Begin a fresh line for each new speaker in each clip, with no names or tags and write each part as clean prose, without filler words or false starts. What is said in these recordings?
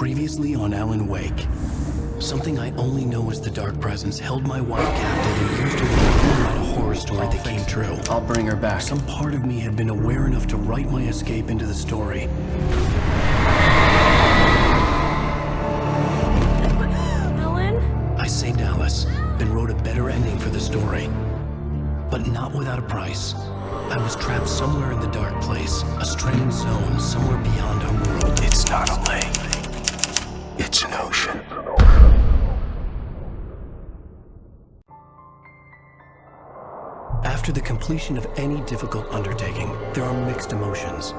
Previously on Alan Wake. Something I only know as the Dark Presence held my wife captive and used her to write a horror story that came true.
I'll bring her back.
Some part of me had been aware enough to write my escape into the story.
Alan?
I saved Alice, then wrote a better ending for the story. But not without a price. I was trapped somewhere in the dark place, a strange zone somewhere beyond our world.
It's not a lake. It's an ocean.
After the completion of any difficult undertaking, there are mixed emotions.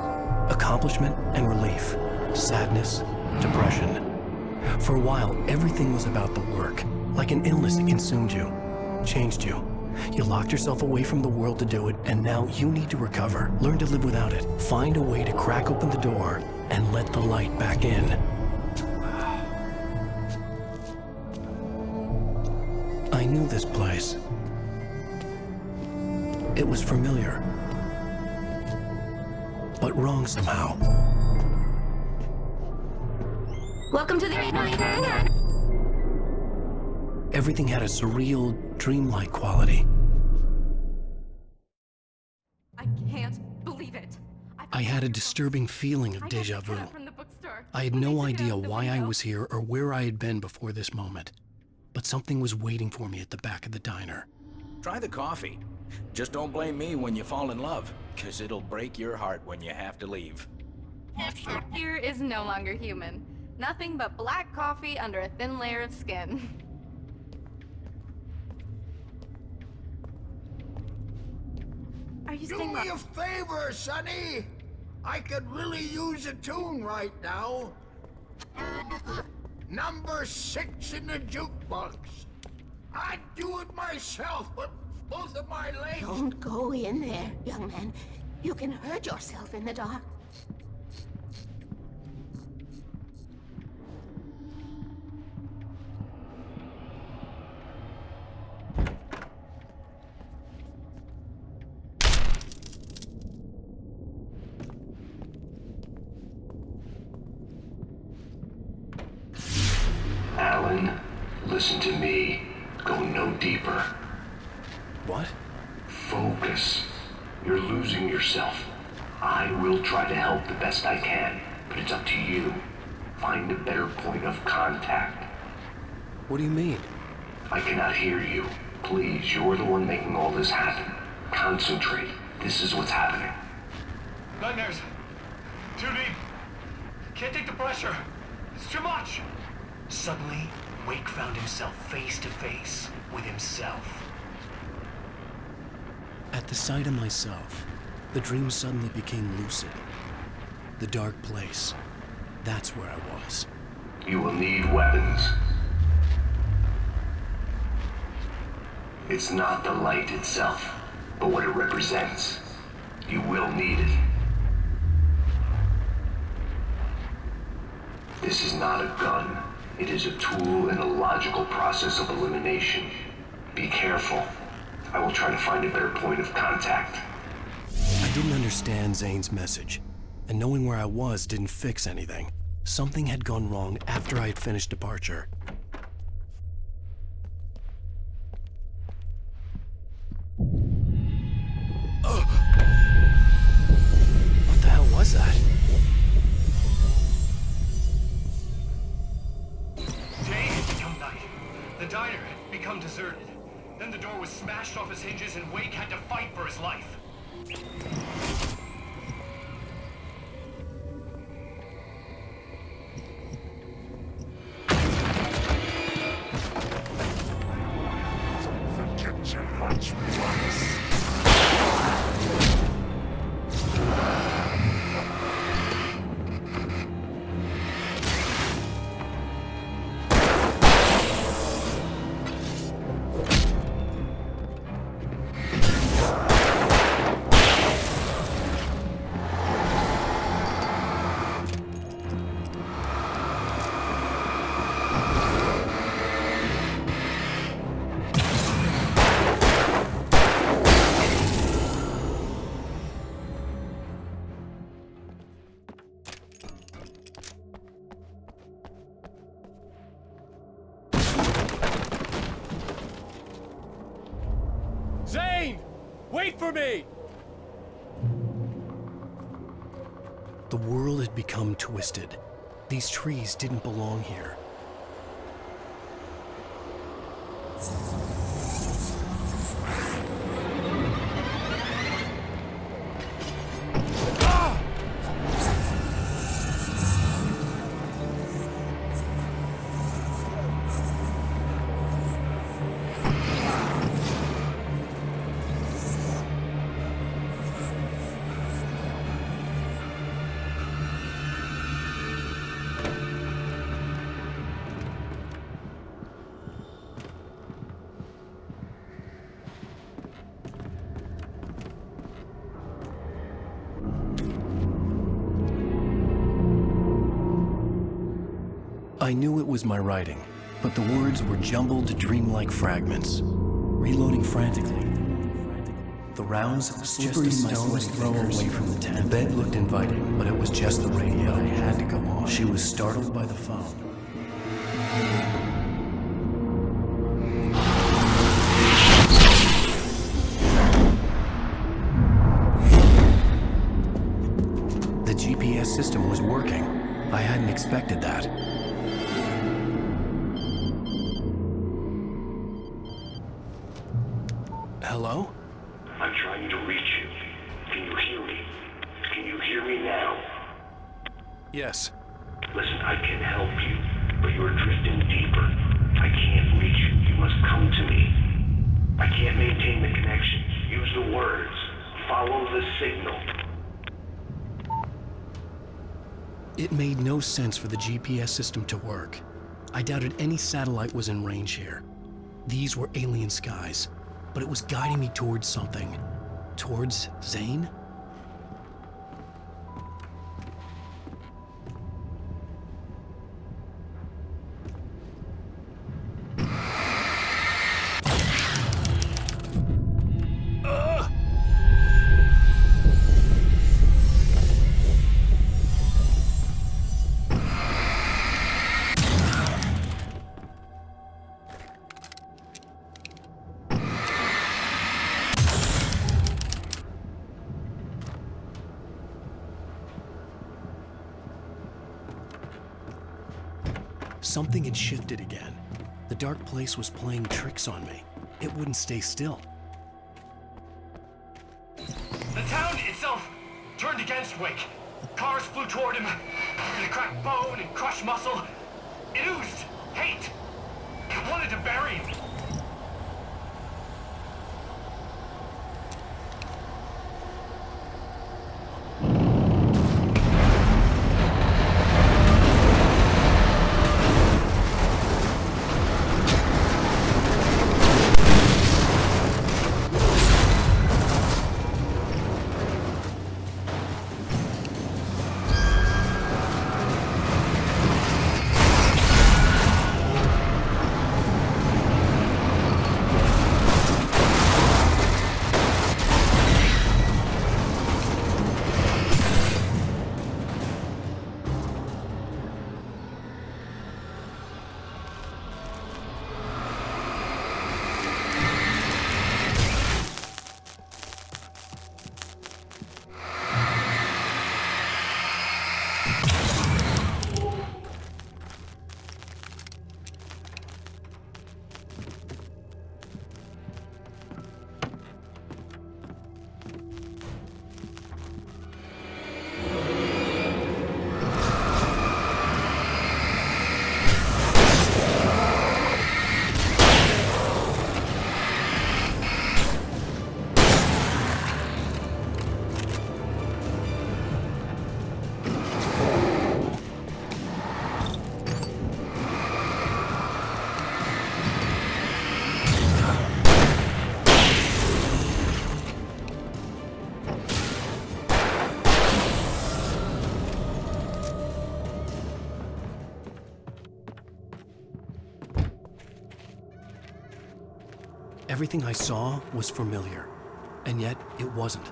Accomplishment and relief. Sadness, depression. For a while, everything was about the work. Like an illness that consumed you, changed you. You locked yourself away from the world to do it, and now you need to recover. Learn to live without it. Find a way to crack open the door and let the light back in. I knew this place. It was familiar, but wrong somehow.
Welcome to the...
Everything had a surreal, dreamlike quality.
I can't believe it.
I had a disturbing feeling of deja vu. I had no idea why I was here or where I had been before this moment. But something was waiting for me at the back of the diner.
Try the coffee. Just don't blame me when you fall in love, 'cause it'll break your heart when you have to leave.
Here is no longer human. Nothing but black coffee under a thin layer of skin. Are you
Do
staying
me a favor, Sonny! I could really use a tune right now. Number 6 in the jukebox. I'd do it myself, but both of my legs...
Don't go in there, young man. You can hurt yourself in the dark.
Alan, listen to me. Go no deeper.
What?
Focus. You're losing yourself. I will try to help the best I can, but it's up to you. Find a better point of contact.
What do you mean?
I cannot hear you. Please, you're the one making all this happen. Concentrate. This is what's happening.
Nightmares. Too deep. Can't take the pressure. It's too much.
Suddenly, Wake found himself face to face with himself.
At the sight of myself, the dream suddenly became lucid. The dark place. That's where I was.
You will need weapons. It's not the light itself, but what it represents. You will need it. This is not a gun. It is a tool in a logical process of elimination. Be careful. I will try to find a better point of contact.
I didn't understand Zane's message, and knowing where I was didn't fix anything. Something had gone wrong after I had finished departure. What the hell was that?
Day had become night. The diner had become deserted. Then the door was smashed off its hinges and Wake had to fight for his life.
Forget your much once.
Wait for me! The world had become twisted. These trees didn't belong here. I knew it was my writing, but the words were jumbled, dreamlike fragments. Reloading frantically. The rounds, slippery stones thrown away from the tent. The bed looked inviting, but it was just the radio. I had to go on. She was startled by the phone. The GPS system was working. I hadn't expected that. Hello?
I'm trying to reach you. Can you hear me? Can you hear me now?
Yes.
Listen, I can help you, but you're drifting deeper. I can't reach you. You must come to me. I can't maintain the connection. Use the words. Follow the signal.
It made no sense for the GPS system to work. I doubted any satellite was in range here. These were alien skies, but it was guiding me towards something. Towards Zane? Something had shifted again. The dark place was playing tricks on me. It wouldn't stay still.
The town itself turned against Wake. Cars flew toward him. They cracked bone and crushed muscle. It oozed hate. It wanted to bury him.
Everything I saw was familiar, and yet it wasn't.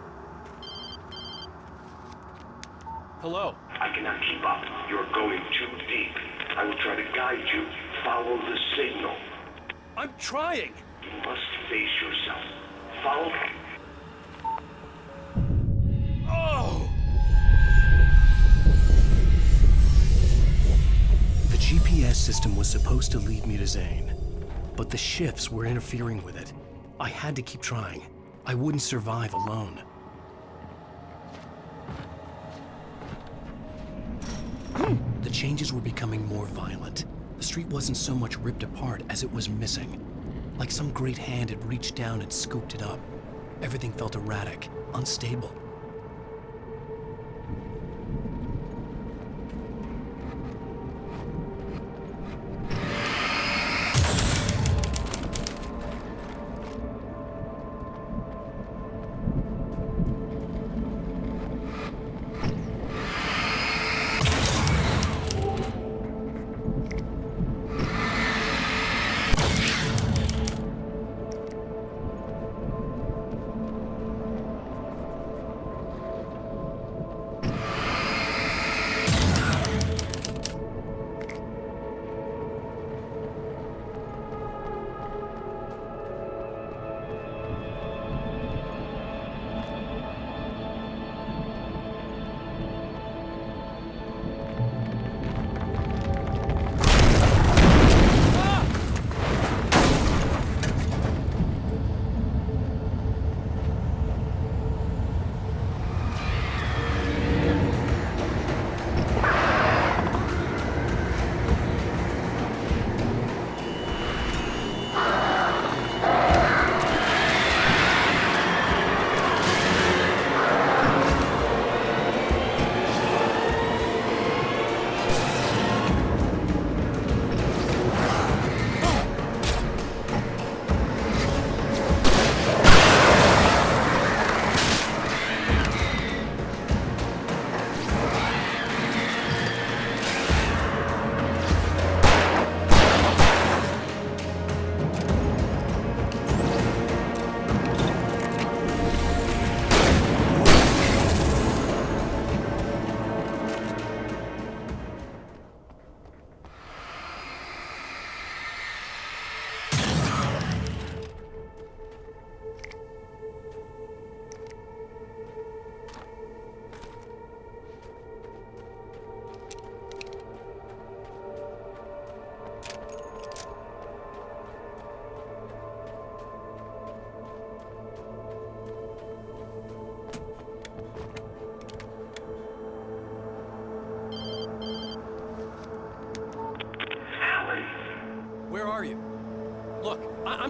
Hello?
I cannot keep up. You're going too deep. I will try to guide you. Follow the signal.
I'm trying!
You must face yourself. Follow.
GPS system was supposed to lead me to Zane, but the shifts were interfering with it. I had to keep trying. I wouldn't survive alone. The changes were becoming more violent. The street wasn't so much ripped apart as it was missing. Like some great hand had reached down and scooped it up. Everything felt erratic, unstable.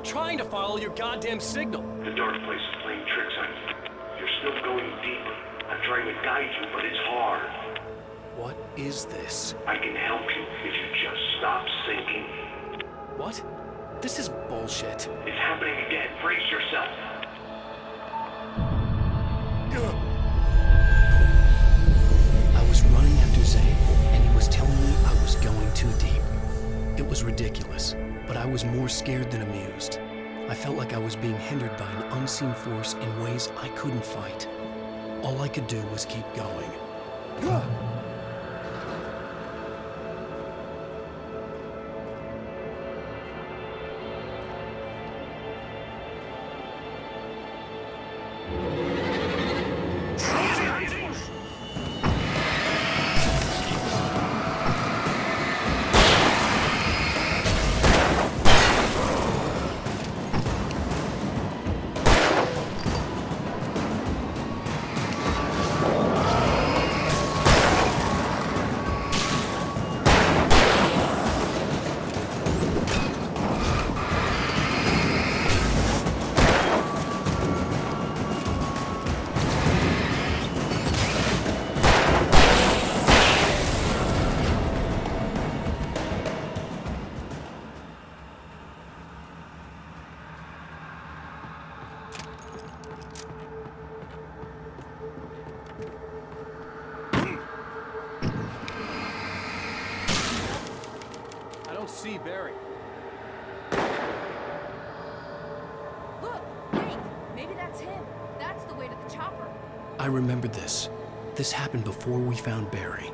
I'm trying to follow your goddamn signal.
The dark place is playing tricks on you. You're still going deeper. I'm trying to guide you, but it's hard.
What is this?
I can help you if you just stop sinking.
What? This is bullshit.
It's happening again. Brace yourself.
I was running after Zane, and he was telling me I was going too deep. It was ridiculous, but I was more scared than amused. I felt like I was being hindered by an unseen force in ways I couldn't fight. All I could do was keep going.
See Barry.
Look, wait, maybe that's him. That's the way to the chopper.
I remembered this. This happened before we found Barry.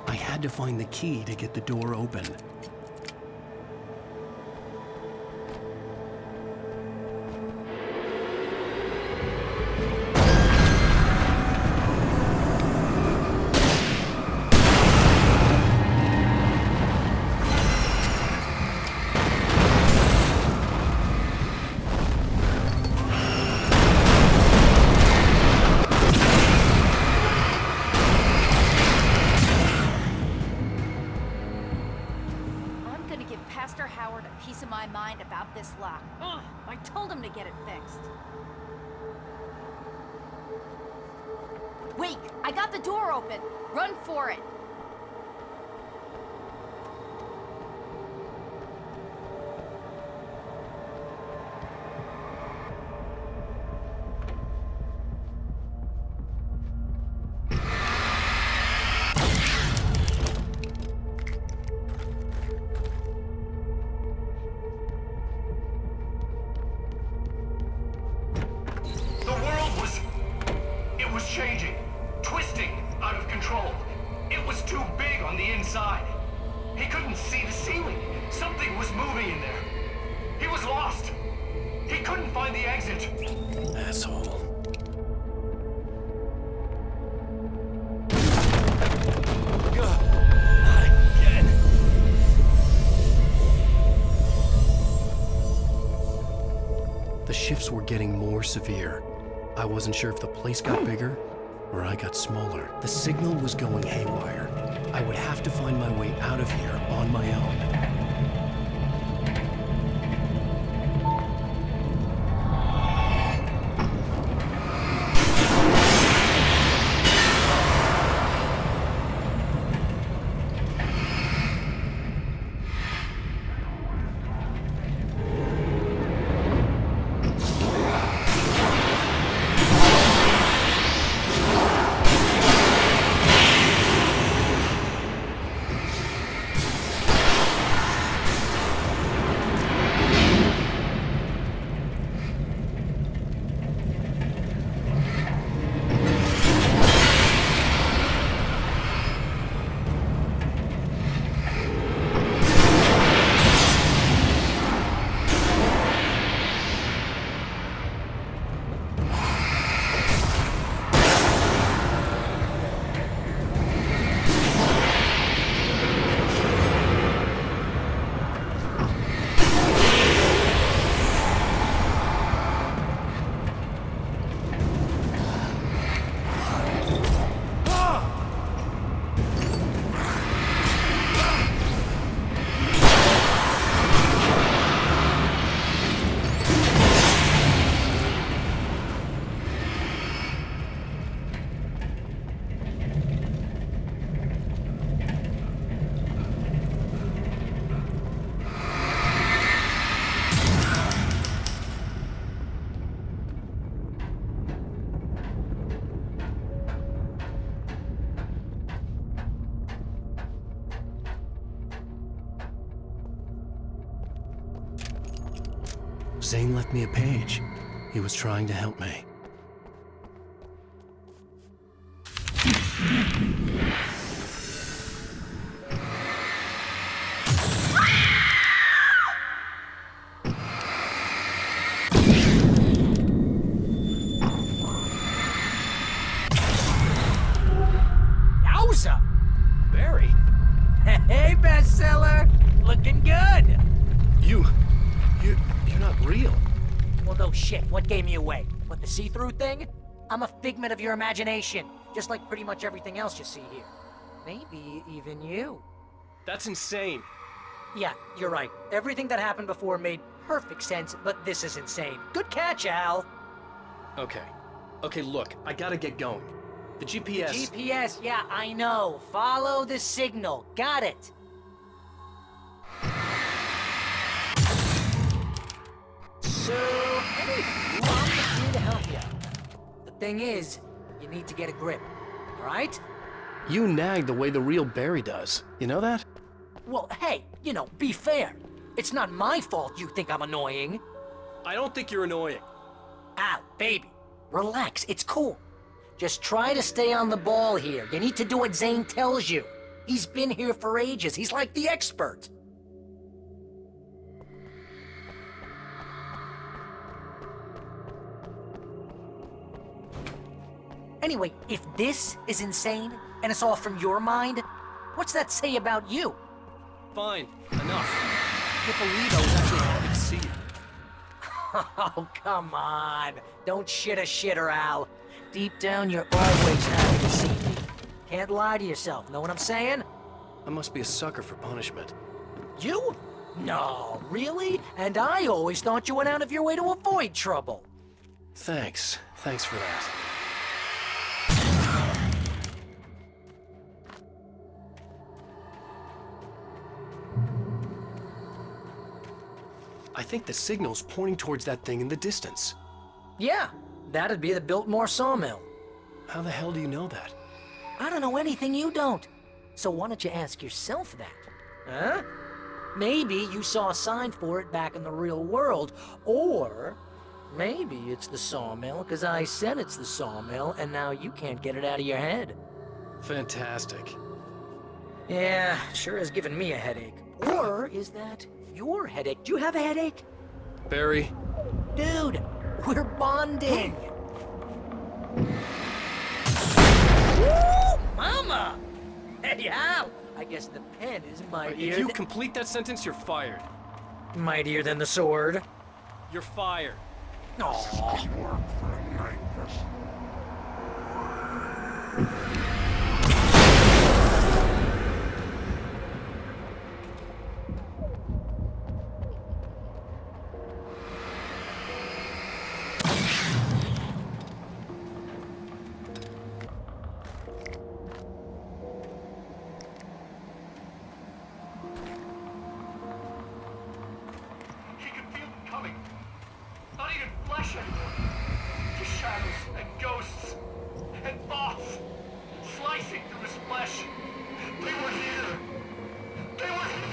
I had to find the key to get the door open.
This lock. Ugh, I told him to get it fixed. Wait, I got the door open. Run for it.
Changing, twisting, out of control. It was too big on the inside. He couldn't see the ceiling. Something was moving in there. He was lost. He couldn't find the exit.
Asshole. Not again. The shifts were getting more severe. I wasn't sure if the place got bigger or I got smaller. The signal was going haywire. I would have to find my way out of here on my own. Zane left me a page. He was trying to help me.
Yowza!
Barry!
Hey, bestseller! Looking good!
You're not real.
Well, no shit. What gave me away? What, the see-through thing? I'm a figment of your imagination, just like pretty much everything else you see here. Maybe even you.
That's insane.
Yeah, you're right. Everything that happened before made perfect sense, but this is insane. Good catch, Al.
Okay, look, I gotta get going. The GPS...
GPS, yeah, I know. Follow the signal. Got it. So, hey, I'm here to help you. The thing is, you need to get a grip, alright?
You nag the way the real Barry does. You know that?
Well, hey, you know, be fair. It's not my fault you think I'm annoying.
I don't think you're annoying.
Al, baby, relax, it's cool. Just try to stay on the ball here. You need to do what Zane tells you. He's been here for ages. He's like the expert. Anyway, if this is insane, and it's all from your mind, what's that say about you?
Fine, enough. I can't believe I was actually happy to see you.
Oh, come on. Don't shit a shitter, Al. Deep down, you're always happy to see me. Can't lie to yourself, know what I'm saying?
I must be a sucker for punishment.
You? No, really? And I always thought you went out of your way to avoid trouble.
Thanks. Thanks for that. I think the signal's pointing towards that thing in the distance.
Yeah, that'd be the Biltmore sawmill.
How the hell do you know that?
I don't know anything you don't. So why don't you ask yourself that? Huh? Maybe you saw a sign for it back in the real world, or maybe it's the sawmill because I said it's the sawmill and now you can't get it out of your head.
Fantastic.
Yeah, sure has given me a headache. Or is that your headache? Do you have a headache?
Barry?
Dude, we're bonding! Woo! Mama! Hey, Al! I guess the pen is mightier.
If you complete that sentence, you're fired.
Mightier than the sword?
You're fired.
Aww.
Not even flesh anymore. Just shadows and ghosts and thoughts slicing through his flesh. They were here. They were here.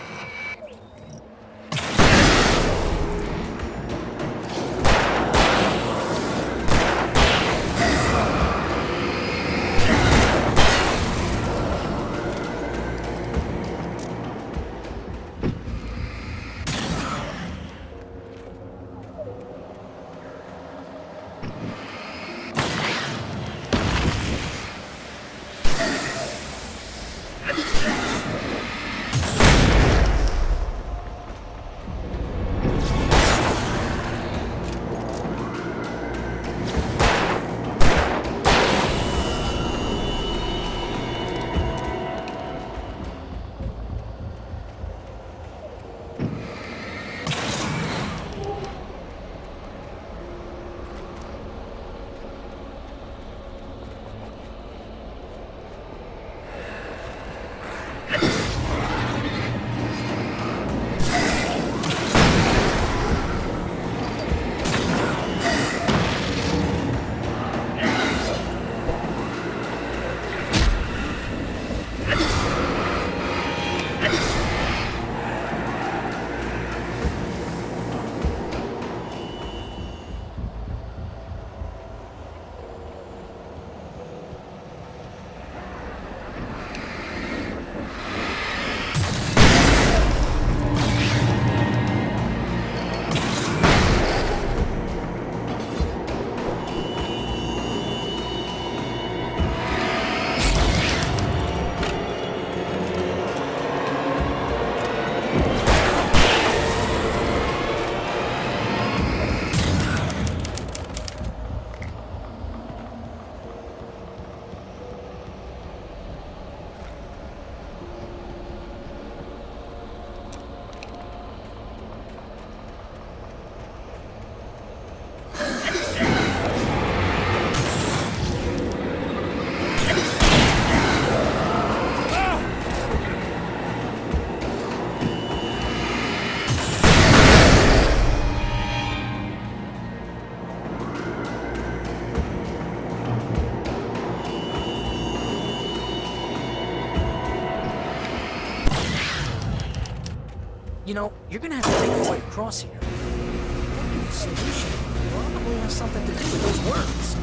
You know, you're gonna have to take your way across here. Maybe the solution probably has something to do with those words.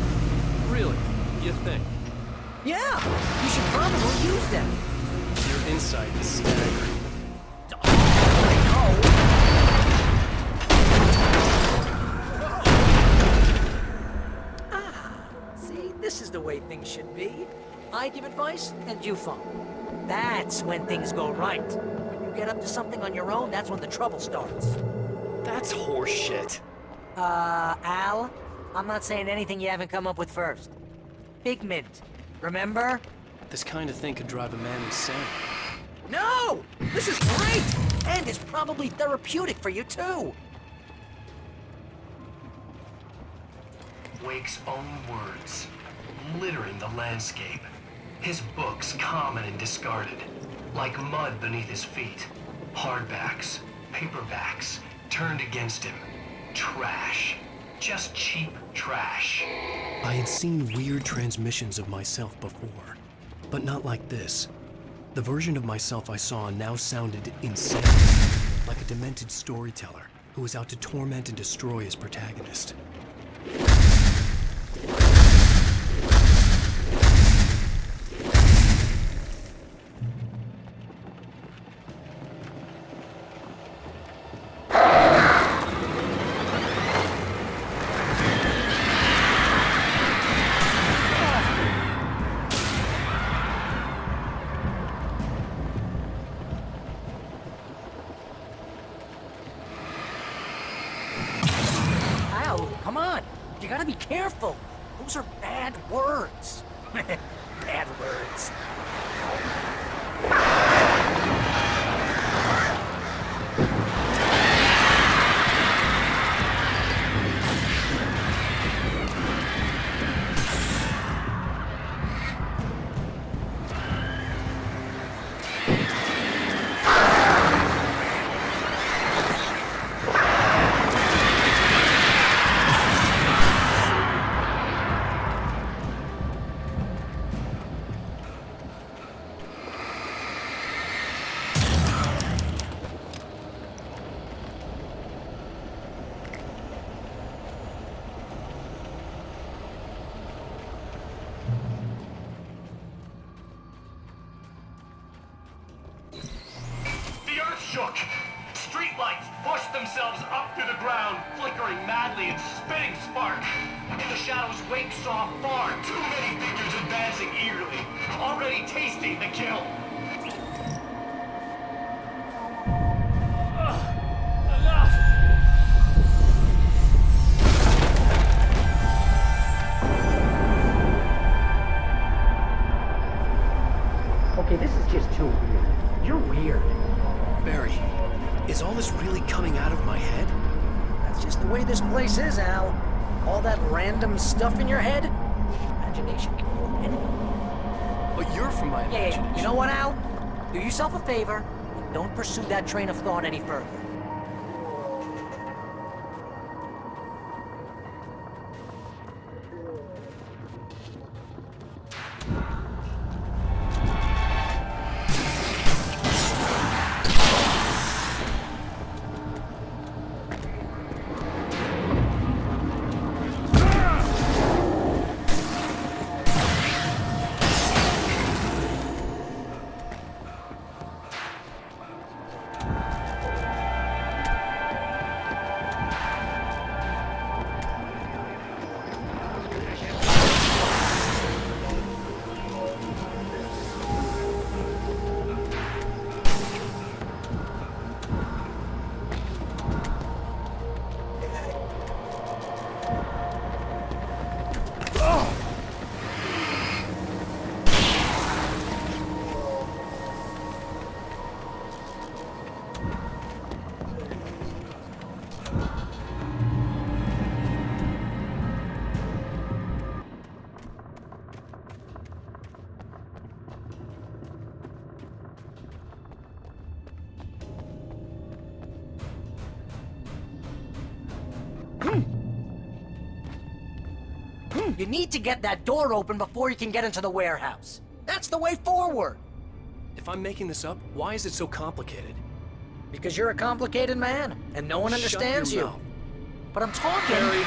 Really? You think?
Yeah! You should probably use them.
You're insight is staggering.
See, this is the way things should be. I give advice, and you follow. That's when things go right. When you get up to something on your own, that's when the trouble starts.
That's horseshit.
Al, I'm not saying anything you haven't come up with first. Figment, remember?
This kind of thing could drive a man insane.
No! This is great! And it's probably therapeutic for you, too.
Wake's own words, littering the landscape. His books common and discarded, like mud beneath his feet. Hardbacks, paperbacks, turned against him. Trash. Just cheap trash.
I had seen weird transmissions of myself before, but not like this. The version of myself I saw now sounded insane, like a demented storyteller who was out to torment and destroy his protagonist.
Come on, you gotta be careful. Those are bad words. Bad words.
Shook. Streetlights pushed themselves up to the ground, flickering madly and spitting spark. In the shadows, Wake saw far too many figures advancing eagerly, already tasting the kill. Enough!
Okay, this is just too weird. You're weird.
Barry, is all this really coming out of my head?
That's just the way this place is, Al. All that random stuff in your head? Imagination can fool anyone.
But you're from my imagination.
Yeah, you know what, Al? Do yourself a favor and don't pursue that train of thought any further. You need to get that door open before you can get into the warehouse. That's the way forward.
If I'm making this up, why is it so complicated?
Because you're a complicated man, and no one understands
Shut your
you.
mouth.
But I'm talking...
Barry.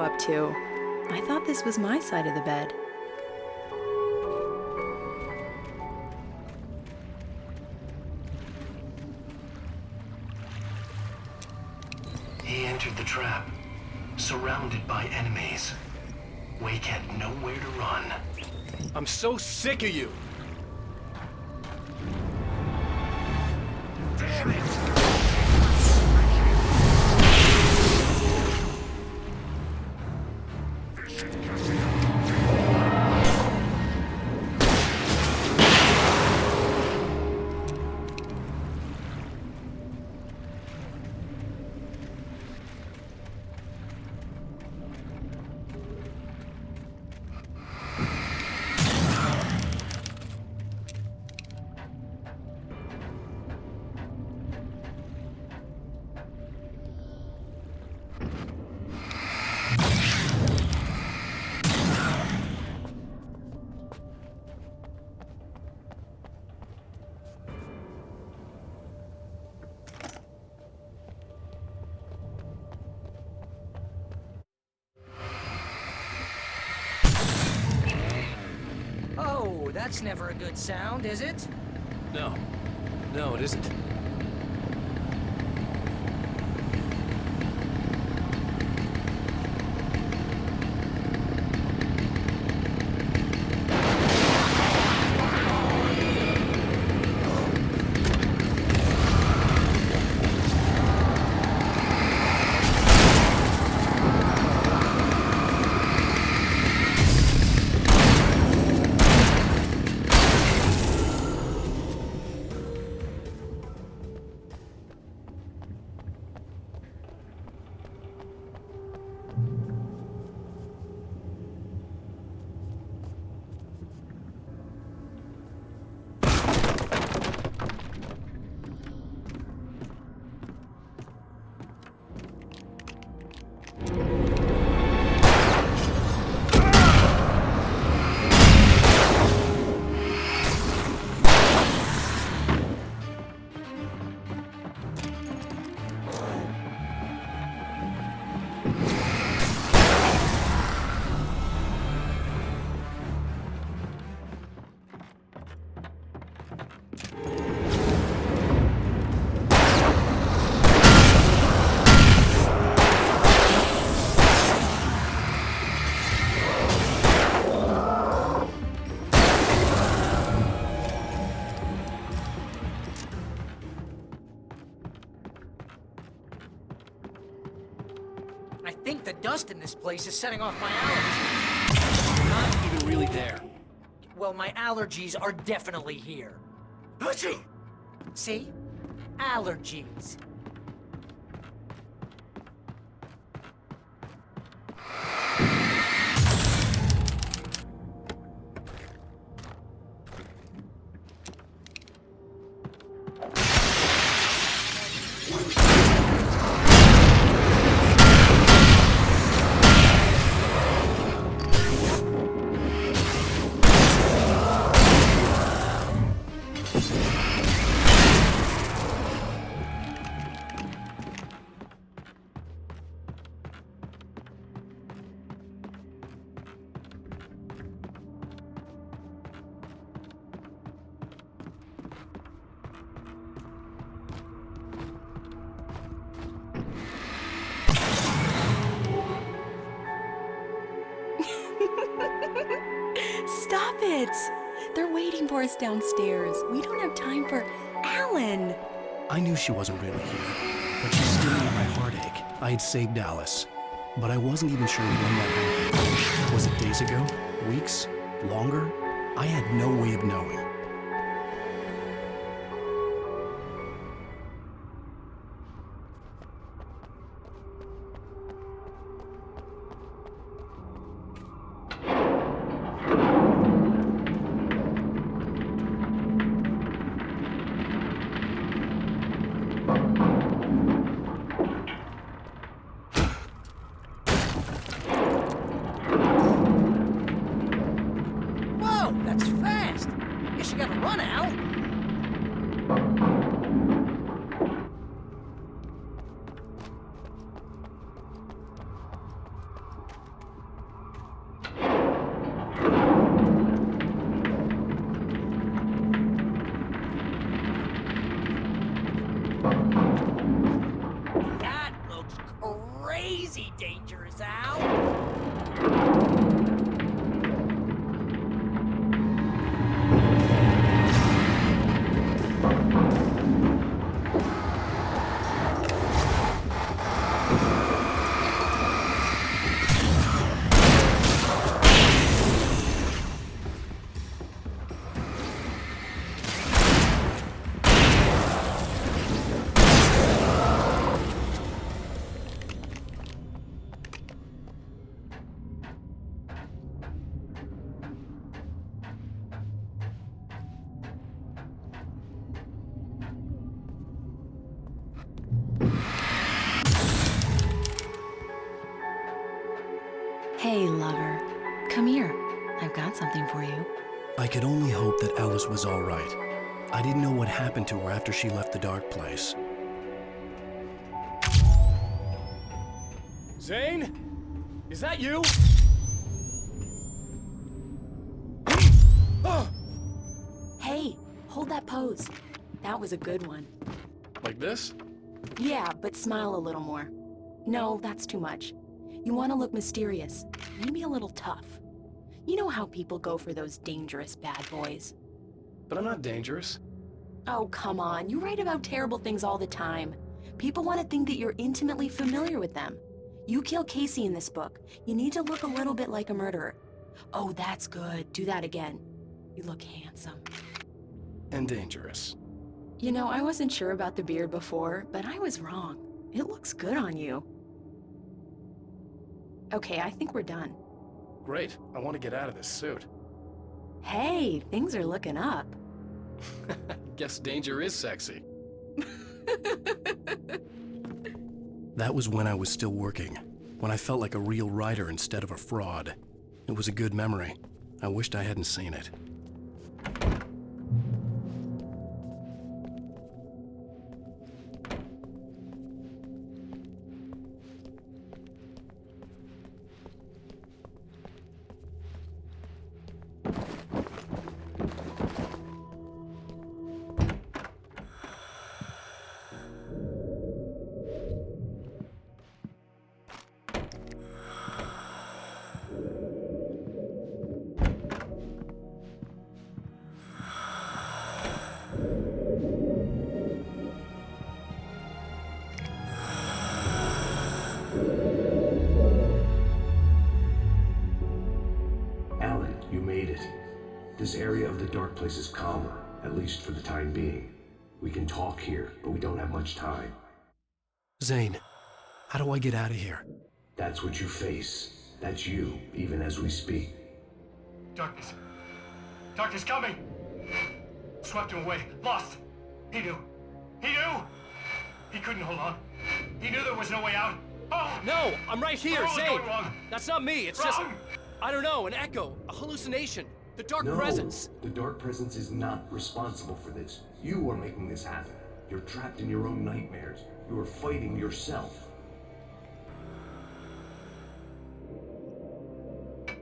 up to? I thought this was my side of the bed.
He entered the trap, surrounded by enemies. Wake had nowhere to run. I'm so sick of you! Damn it!
Oh, that's never a good sound, is it?
No. No, it isn't.
I think the dust in this place is setting off my allergies.
I'm not even really there.
Well, my allergies are definitely here. Achoo! See? Allergies.
Stop it! They're waiting for us downstairs. We don't have time for Alan.
I knew she wasn't really here, but she still made my heartache. I had saved Alice, but I wasn't even sure when that happened. Was it days ago? Weeks? Longer? I had no way of knowing.
dangerous, Al.
Hey, lover. Come here. I've got something for you.
I could only hope that Alice was all right. I didn't know what happened to her after she left the dark place.
Zane? Is that you?
Hey, hold that pose. That was a good one.
Like this?
Yeah, but smile a little more. No, that's too much. You want to look mysterious, maybe a little tough. You know how people go for those dangerous bad boys.
But I'm not dangerous.
Oh, come on. You write about terrible things all the time. People want to think that you're intimately familiar with them. You kill Casey in this book. You need to look a little bit like a murderer. Oh, that's good. Do that again. You look handsome.
And dangerous.
You know, I wasn't sure about the beard before, but I was wrong. It looks good on you. Okay, I think we're done.
Great. I want to get out of this suit.
Hey, things are looking up.
Guess danger is sexy.
That was when I was still working, when I felt like a real writer instead of a fraud. It was a good memory. I wished I hadn't seen it.
Alan, you made it. This area of the dark place is calmer, at least for the time being. We can talk here, but we don't have much time.
Zane, how do I get out of here?
That's what you face. That's you, even as we speak.
Darkness. Darkness coming! Swept him away. Lost. He knew. He knew! He couldn't hold on. He knew there was no way out. Oh!
No! I'm right here,
What was
Zane!
going wrong?
That's not me, it's
Wrong!
just... I don't know, an echo, a hallucination. The dark
No,
presence.
the dark presence is not responsible for this. You are making this happen. You're trapped in your own nightmares. You are fighting yourself.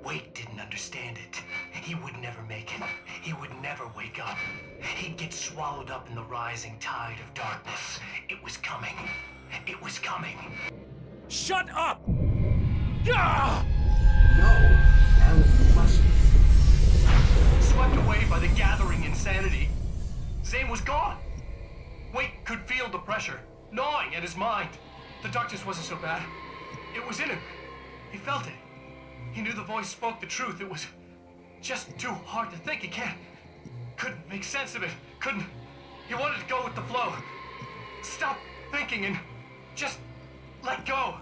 Wake didn't understand it. He would never make it. He would never wake up. He'd get swallowed up in the rising tide of darkness. It was coming. It was coming. Shut up! Gah!
No! Alan, you must...
Swept away by the gathering insanity. Zane was gone. Wake could feel the pressure, gnawing at his mind. The darkness wasn't so bad. It was in him. He felt it. He knew the voice spoke the truth. It was just too hard to think. He couldn't make sense of it. He wanted to go with the flow. Stop thinking and just let go.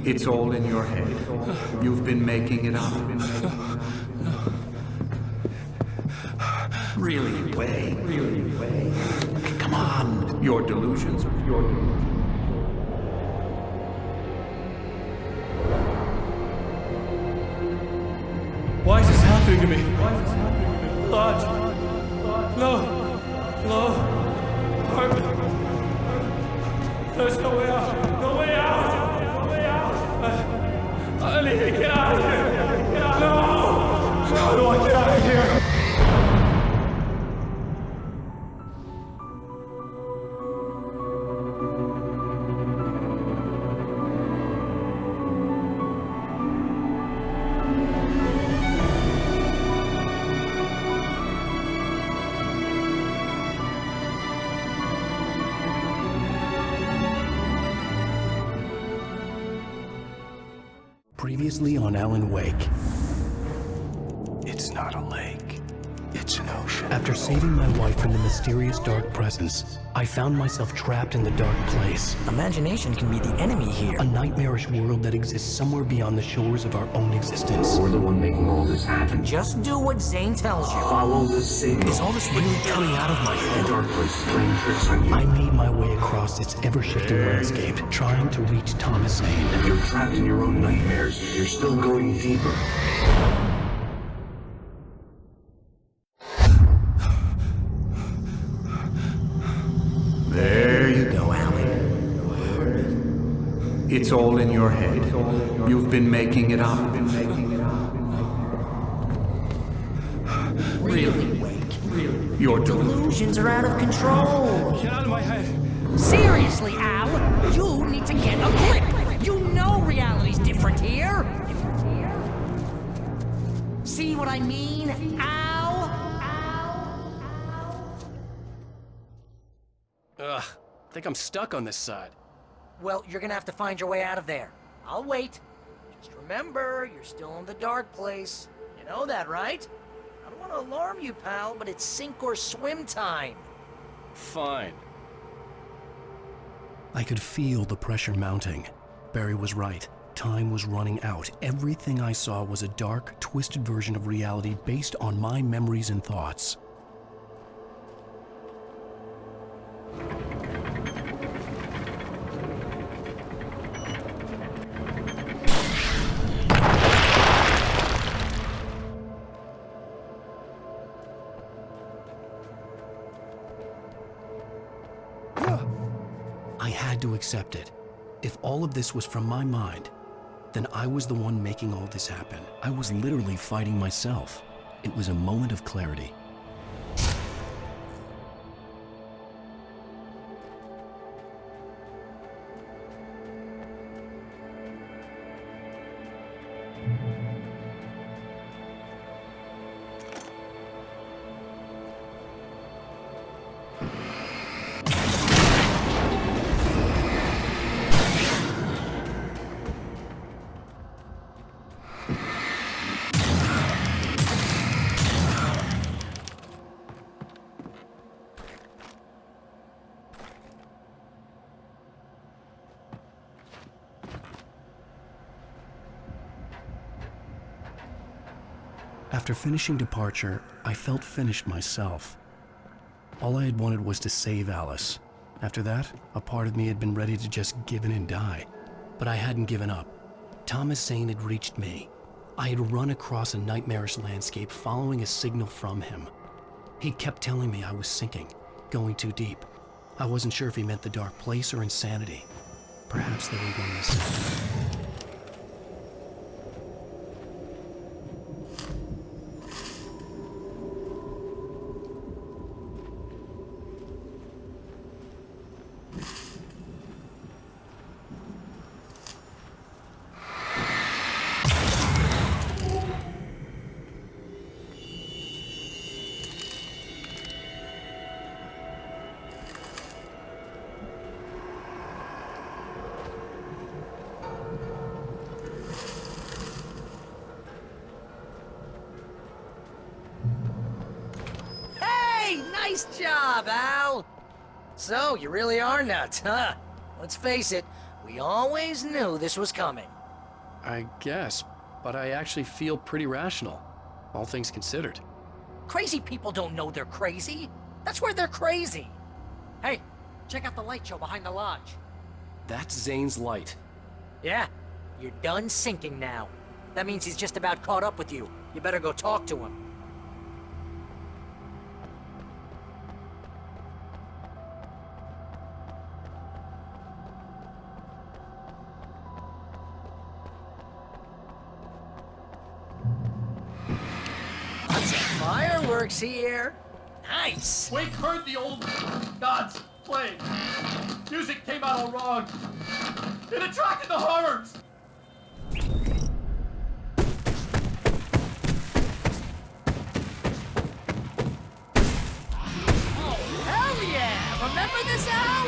It's all in your head. You've been making it up. Really, Wei. Come on. Your delusions.
Why is this happening to me? Lodge. No. There's no way out. No way out. I need to get out of here. No. How do I get out of here?
Previously on Alan Wake. It's not a lake. It's an ocean. After saving my wife from the mysterious dark presence, I found myself trapped in the dark place.
Imagination can be the enemy here.
A nightmarish world that exists somewhere beyond the shores of our own existence.
We're the one making all this happen.
Just do what Zane tells you.
Follow the signal.
Is all this really coming out of my head?
The dark place is playing tricks on you.
I made my way across its ever-shifting landscape, trying to reach Thomas Zane.
You're trapped in your own nightmares. You're still going deeper.
There you go, Alan. It's all in your head. You've been making it up.
Really, Wake.
Your
Delusions are out of control.
Get out of my head.
Seriously, Al, you need to get a grip. You know reality's different here. See what I mean, Al?
Ugh, I think I'm stuck on this side.
Well, you're gonna have to find your way out of there. I'll wait. Just remember, you're still in the dark place. You know that, right? I don't want to alarm you, pal, but it's sink or swim time.
Fine. I could feel the pressure mounting. Barry was right. Time was running out. Everything I saw was a dark, twisted version of reality based on my memories and thoughts. I had to accept it. If all of this was from my mind, then I was the one making all this happen. I was literally fighting myself. It was a moment of clarity. After finishing Departure, I felt finished myself. All I had wanted was to save Alice. After that, a part of me had been ready to just give in and die. But I hadn't given up. Thomas Zane had reached me. I had run across a nightmarish landscape following a signal from him. He kept telling me I was sinking, going too deep. I wasn't sure if he meant the dark place or insanity. Perhaps they were one and the same.
Nice job, Al! So, you really are nuts, huh? Let's face it, we We always knew this was coming.
I guess, but I actually feel pretty rational, all things considered.
Crazy people don't know they're crazy. That's where they're crazy. Hey, check out the light show behind the lodge.
That's Zane's light.
Yeah, you're done sinking now. That means he's just about caught up with you. You better go talk to him. Fireworks here. Nice.
Wake heard the old gods play. Music came out all wrong. It attracted the horrors.
Oh, hell yeah! Remember this, Al?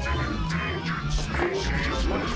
Endangered species once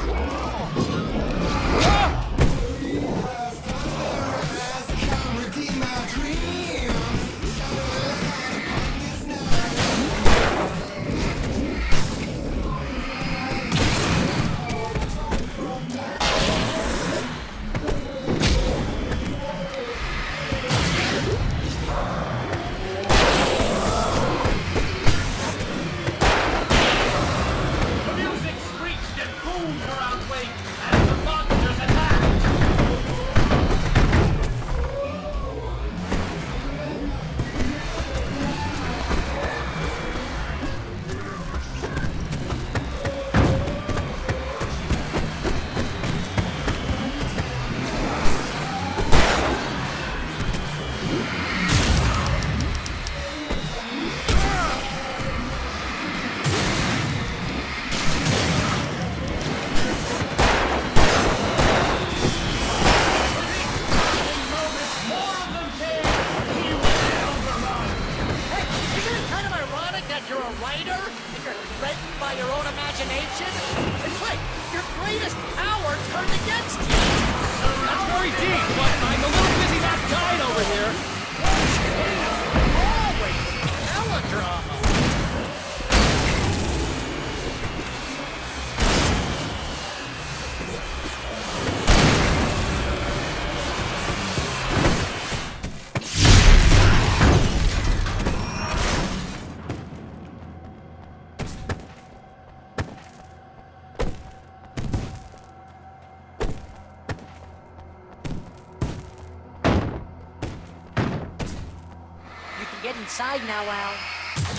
Inside now, Al.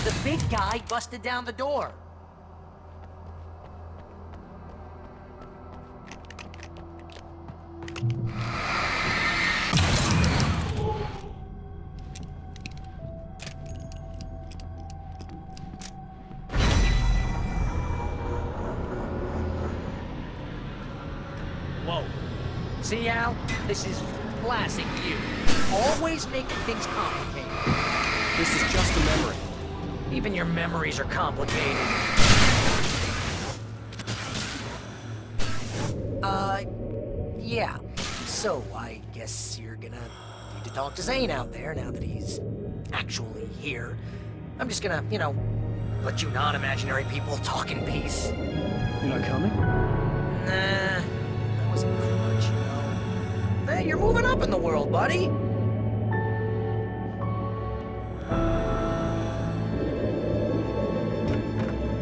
The big guy busted down the door. Whoa. See, Al? This is classic you. Always making things complicated.
This is just a memory.
Even your memories are complicated. Yeah. So, I guess you're gonna need to talk to Zane out there now that he's actually here. I'm just gonna, let you non-imaginary people talk in peace.
You're not coming?
Nah, that was a crutch, Hey, you're moving up in the world, buddy.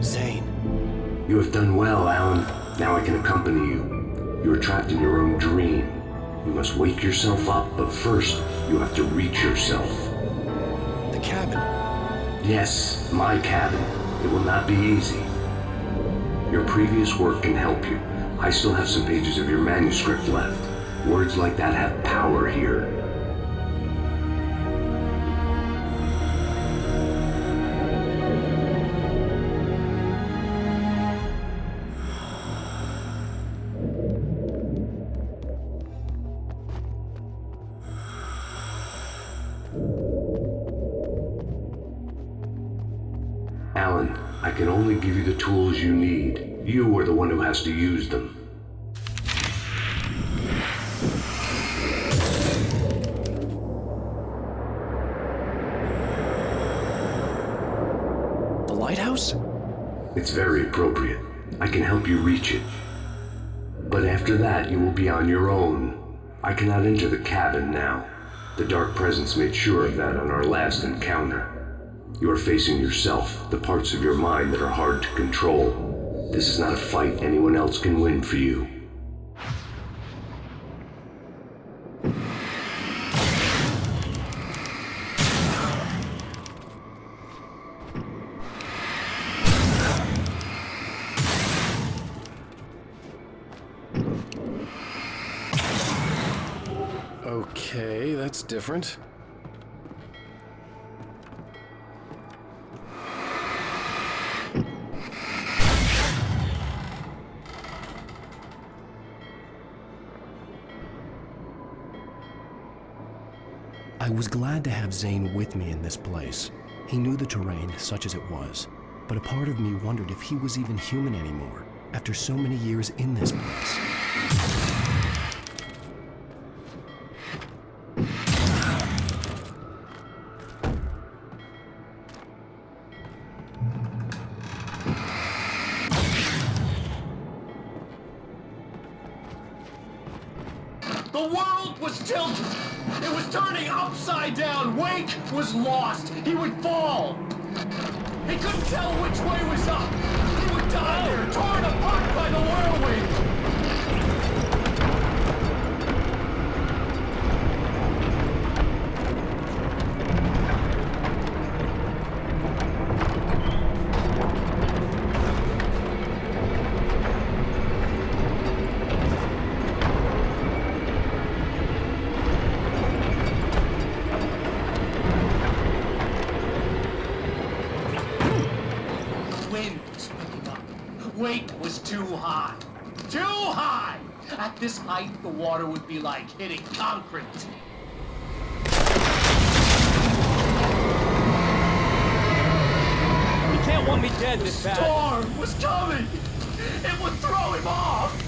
Zane.
You have done well, Alan. Now I can accompany you. You are trapped in your own dream. You must wake yourself up, but first, you have to reach yourself.
The cabin.
Yes, my cabin. It will not be easy. Your previous work can help you. I still have some pages of your manuscript left. Words like that have power here. Alan, I can only give you the tools you need. You are the one who has to use them.
The lighthouse?
It's very appropriate. I can help you reach it. But after that, you will be on your own. I cannot enter the cabin now. The Dark Presence made sure of that on our last encounter. You are facing yourself, the parts of your mind that are hard to control. This is not a fight anyone else can win for you.
Okay, that's different. I was glad to have Zane with me in this place. He knew the terrain, such as it was, but a part of me wondered if he was even human anymore, after so many years in this place.
The world was tilted. It was turning upside down. Wake was lost. He would fall. He couldn't tell which way was up. He would die there, torn apart by the whirlwind. Wake was too high. Too high! At this height, the water would be like hitting concrete.
You can't want me dead this bad.
The storm was coming! It would throw him off!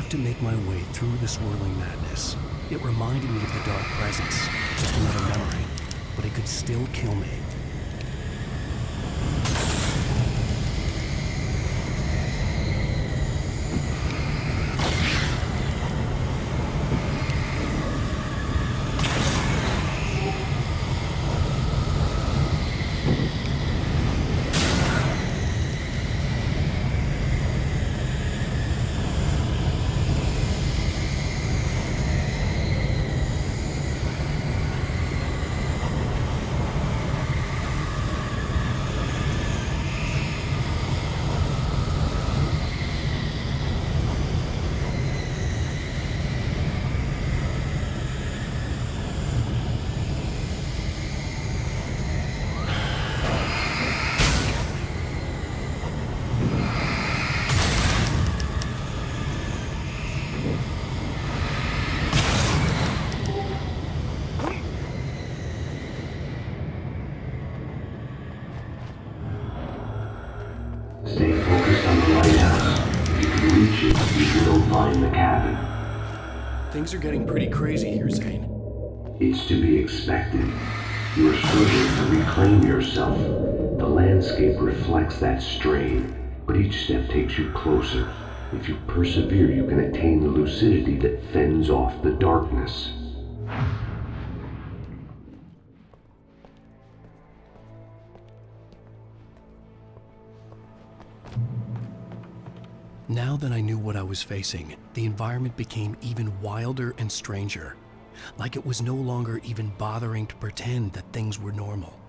To make my way through the swirling madness. It reminded me of the Dark Presence, just another memory, but it could still kill me.
Stay focused on the lighthouse. If you can reach it, you will find the cabin.
Things are getting pretty crazy here, Zane.
It's to be expected. You are struggling to reclaim yourself. The landscape reflects that strain, but each step takes you closer. If you persevere, you can attain the lucidity that fends off the darkness.
Now that I knew what I was facing, the environment became even wilder and stranger. Like it was no longer even bothering to pretend that things were normal.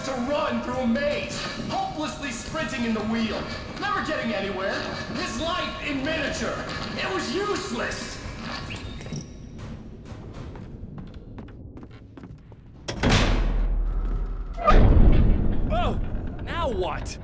to run through a maze, hopelessly sprinting in the wheel, never getting anywhere. His life in miniature. It was useless.
Oh, now what?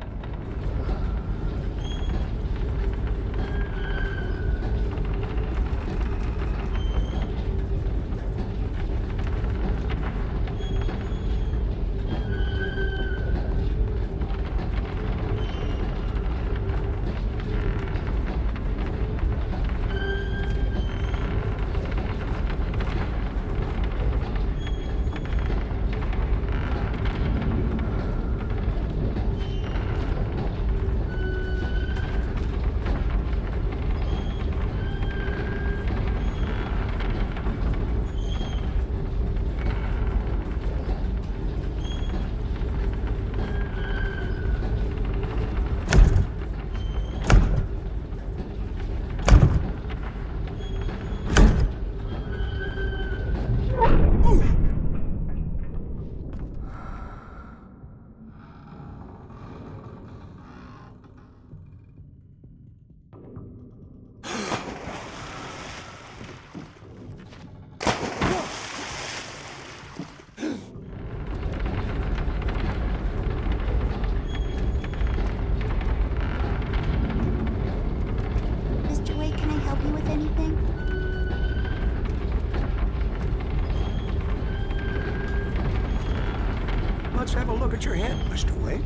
Mr. Wake, can I help you with anything?
Let's have a look at your hand, Mr. Wake.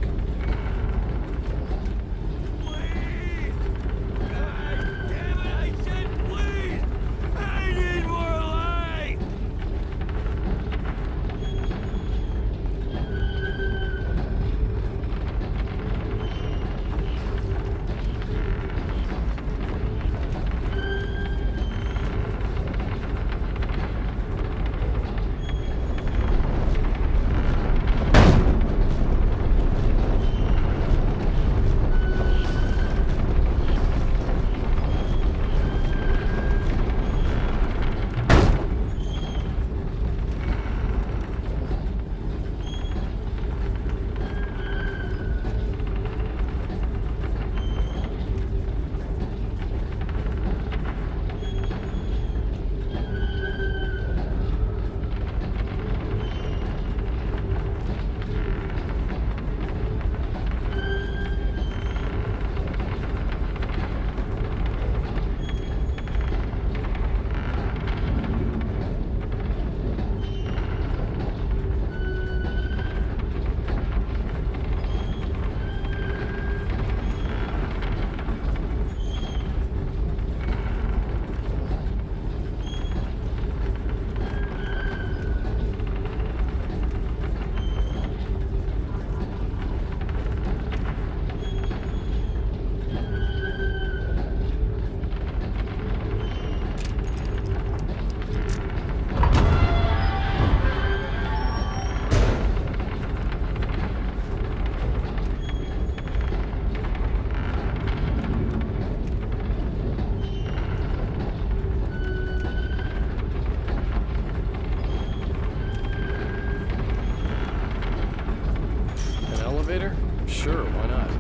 Elevator? Sure, why not?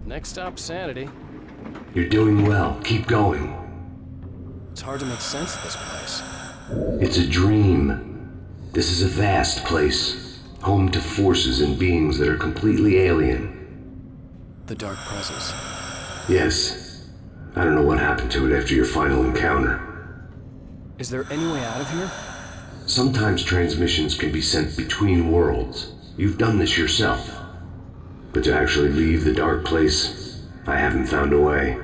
Next stop, Sanity.
You're doing well. Keep going.
It's hard to make sense of this place.
It's a dream. This is a vast place, home to forces and beings that are completely alien.
The Dark Presence.
Yes. I don't know what happened to it after your final encounter.
Is there any way out of here?
Sometimes transmissions can be sent between worlds. You've done this yourself. But to actually leave the dark place, I haven't found a way.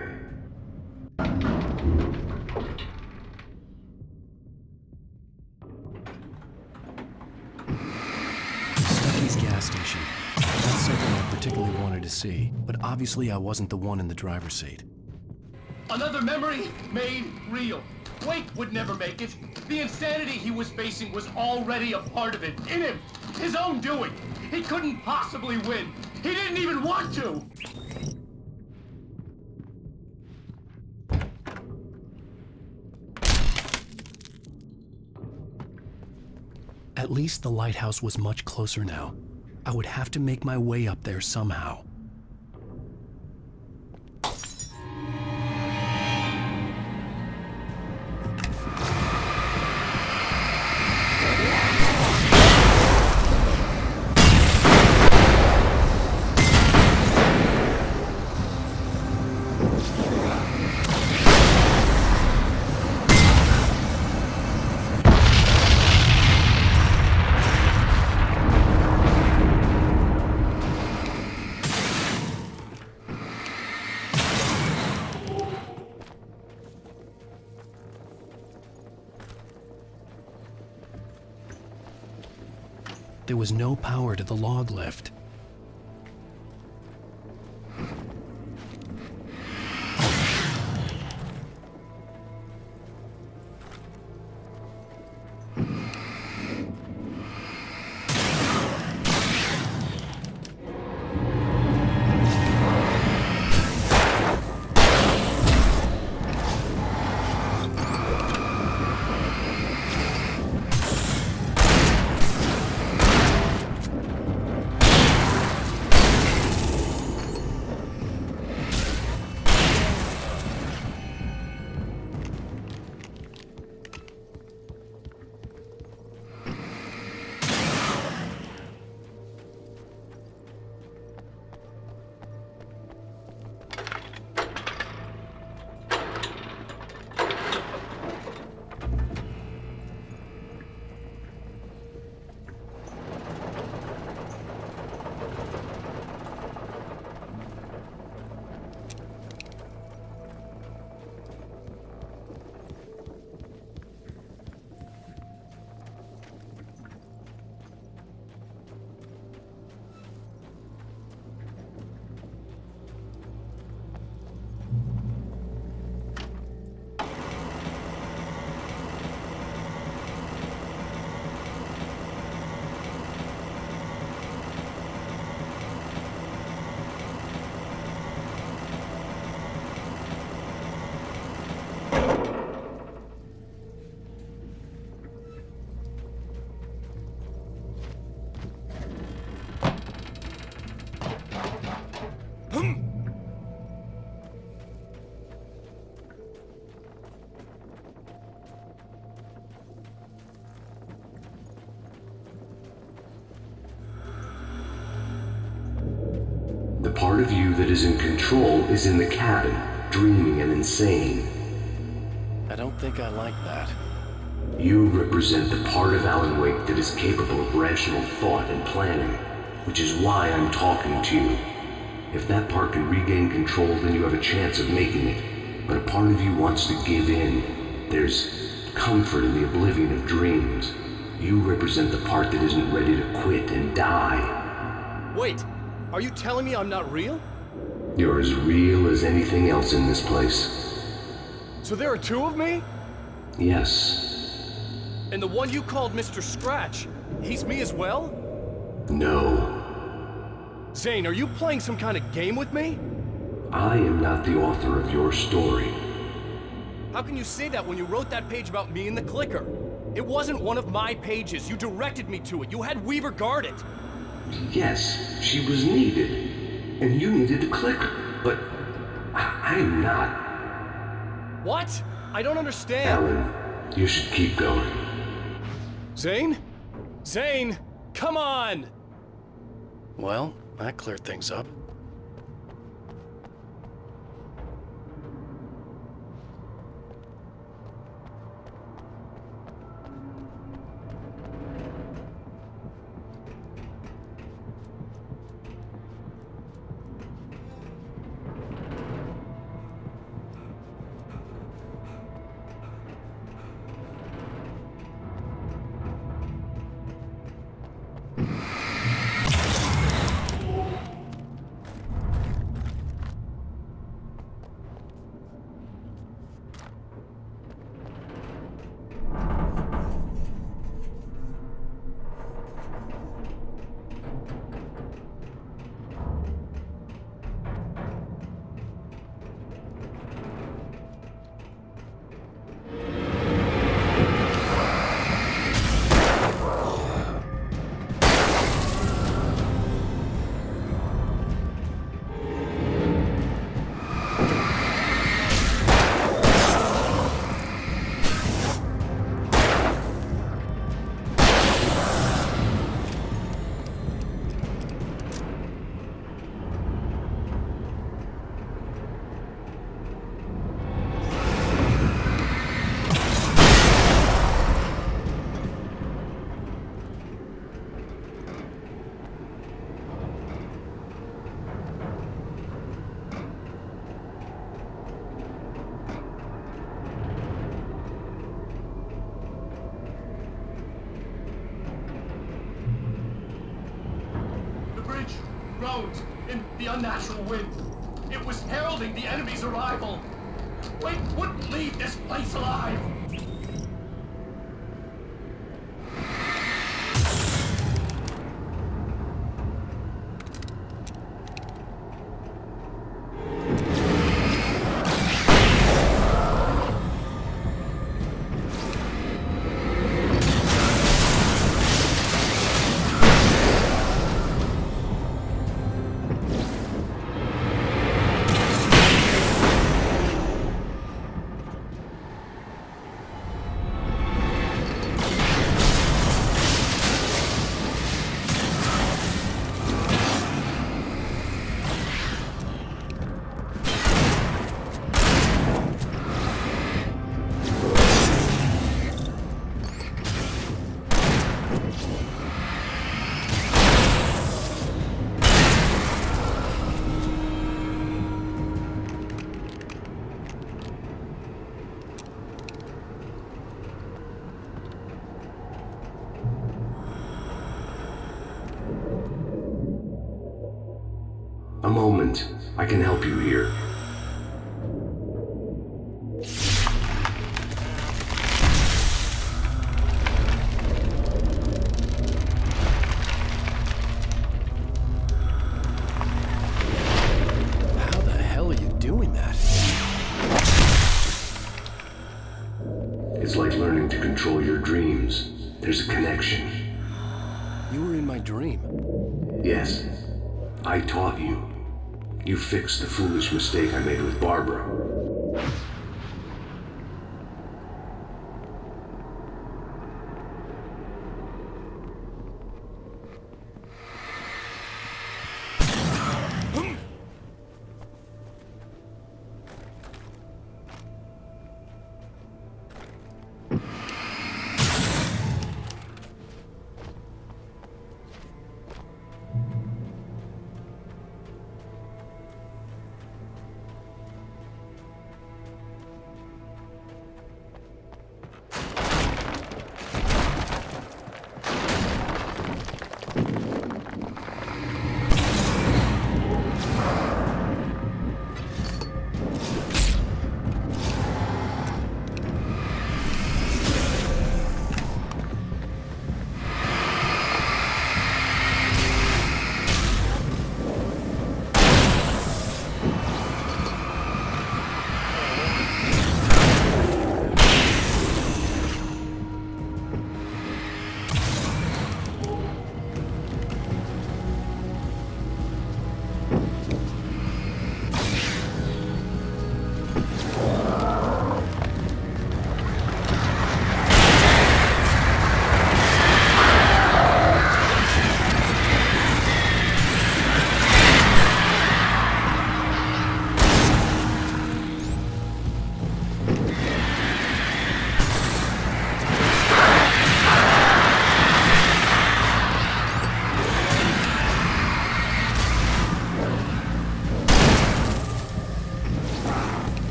Stephanie's gas station. That's something I particularly wanted to see, but obviously I wasn't the one in the driver's seat.
Another memory made real. Wake would never make it. The insanity he was facing was already a part of it, in him. His own doing. He couldn't possibly win. He didn't even want to.
At least the lighthouse was much closer now. I would have to make my way up there somehow. There was no power to the log lift.
The part of you that is in control is in the cabin, dreaming and insane.
I don't think I like that.
You represent the part of Alan Wake that is capable of rational thought and planning, which is why I'm talking to you. If that part can regain control, then you have a chance of making it. But a part of you wants to give in. There's comfort in the oblivion of dreams. You represent the part that isn't ready to quit and die.
Wait, are you telling me I'm not real?
You're as real as anything else in this place.
So there are two of me?
Yes.
And the one you called Mr. Scratch, he's me as well?
No.
Zane, are you playing some kind of game with me?
I am not the author of your story.
How can you say that when you wrote that page about me in the clicker? It wasn't one of my pages. You directed me to it. You had Weaver guard it.
Yes, she was needed. And you needed to click her. But I'm not.
What? I don't understand.
Alan, you should keep going.
Zane? Zane, come on!
Well, that cleared things up.
the unnatural wind. It was heralding the enemy's arrival. Wake wouldn't leave this place alive.
A moment. I can help you here.
How the hell are you doing that?
It's like learning to control your dreams. There's a connection.
You were in my dream.
Yes. I taught you. You fixed the foolish mistake I made with Barbara.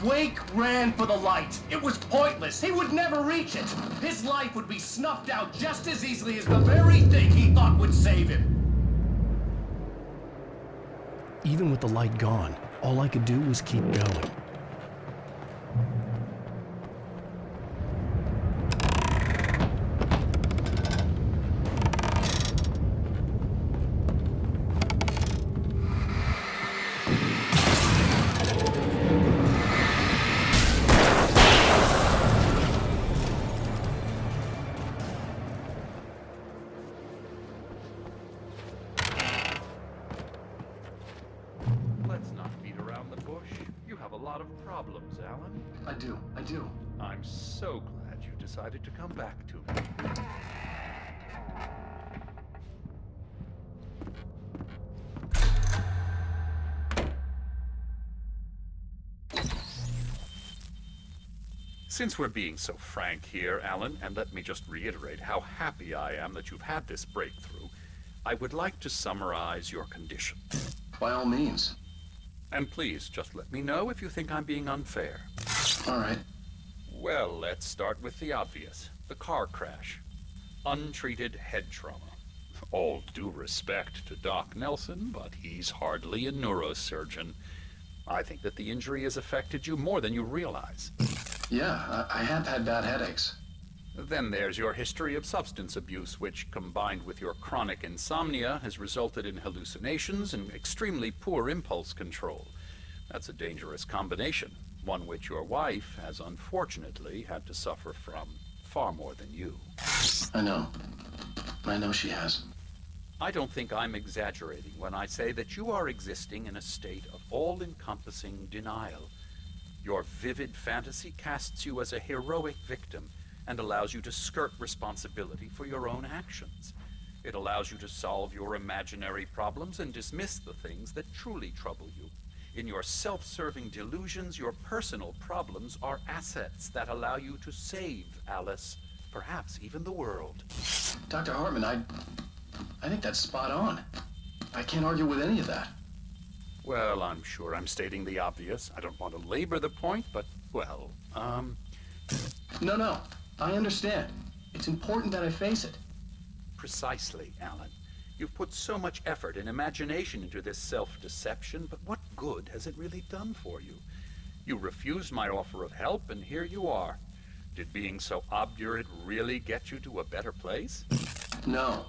Wake ran for the light. It was pointless. He would never reach it. His life would be snuffed out just as easily as the very thing he thought would save him.
Even with the light gone, all I could do was keep going.
lot of problems, Alan.
I do.
I'm so glad you decided to come back to me. Since we're being so frank here, Alan, and let me just reiterate how happy I am that you've had this breakthrough, I would like to summarize your condition.
By all means.
And please, just let me know if you think I'm being unfair.
All right.
Well, let's start with the obvious. The car crash. Untreated head trauma. All due respect to Doc Nelson, but he's hardly a neurosurgeon. I think that the injury has affected you more than you realize.
Yeah, I have had bad headaches.
Then there's your history of substance abuse, which, combined with your chronic insomnia, has resulted in hallucinations and extremely poor impulse control. That's a dangerous combination, one which your wife has unfortunately had to suffer from far more than you.
I know. I know she has.
I don't think I'm exaggerating when I say that you are existing in a state of all-encompassing denial. Your vivid fantasy casts you as a heroic victim and allows you to skirt responsibility for your own actions. It allows you to solve your imaginary problems and dismiss the things that truly trouble you. In your self-serving delusions, your personal problems are assets that allow you to save Alice, perhaps even the world.
Dr. Hartman, I think that's spot on. I can't argue with any of that.
Well, I'm sure I'm stating the obvious. I don't want to labor the point, but, well,
No, I understand. It's important that I face it.
Precisely, Alan. You've put so much effort and imagination into this self-deception, but what good has it really done for you? You refused my offer of help, and here you are. Did being so obdurate really get you to a better place?
No.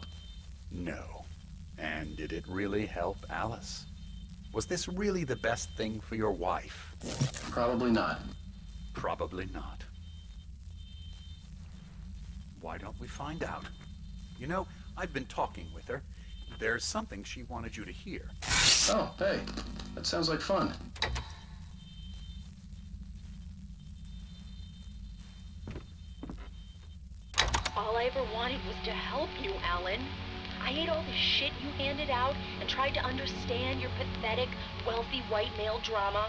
No. And did it really help Alice? Was this really the best thing for your wife?
Probably not.
Probably not. Why don't we find out? You know, I've been talking with her. There's something she wanted you to hear.
Oh, hey. That sounds like fun.
All I ever wanted was to help you, Alan. I ate all the shit you handed out and tried to understand your pathetic, wealthy white male drama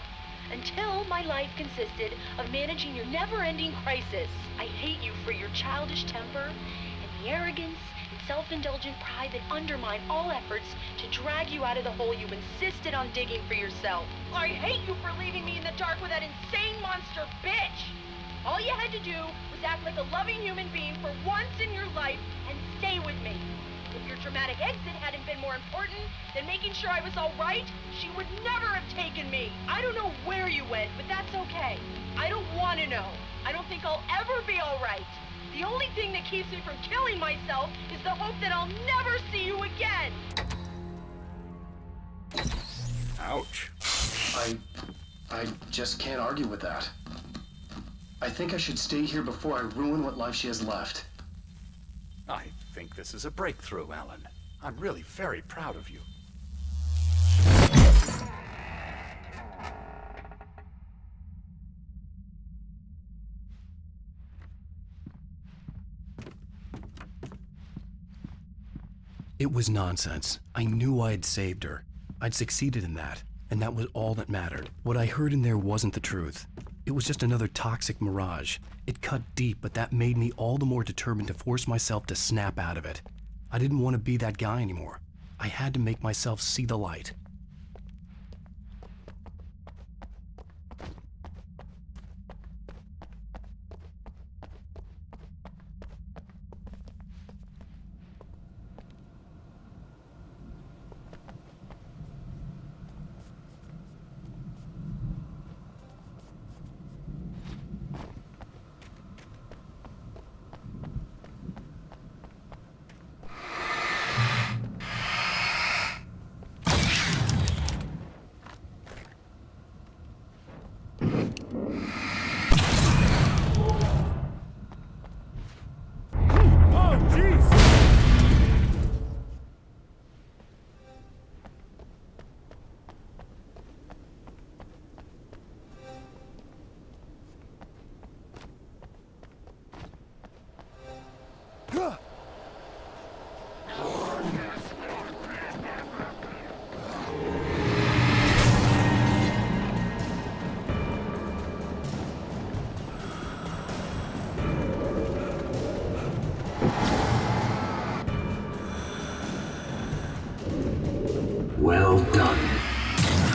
until my life consisted of managing your never-ending crisis. I hate you for your childish temper and the arrogance and self-indulgent pride that undermine all efforts to drag you out of the hole you insisted on digging for yourself. I hate you for leaving me in the dark with that insane monster bitch! All you had to do was act like a loving human being for once in your life and stay with me. If your dramatic exit hadn't been more important than making sure I was all right, she would never have taken me. I don't know where you went, but that's okay. I don't want to know. I don't think I'll ever be all right. The only thing that keeps me from killing myself is the hope that I'll never see you again.
Ouch.
I just can't argue with that. I think I should stay here before I ruin what life she has left.
I think this is a breakthrough, Alan. I'm really very proud of you.
It was nonsense. I knew I had saved her. I'd succeeded in that, and that was all that mattered. What I heard in there wasn't the truth. It was just another toxic mirage. It cut deep, but that made me all the more determined to force myself to snap out of it. I didn't want to be that guy anymore. I had to make myself see the light.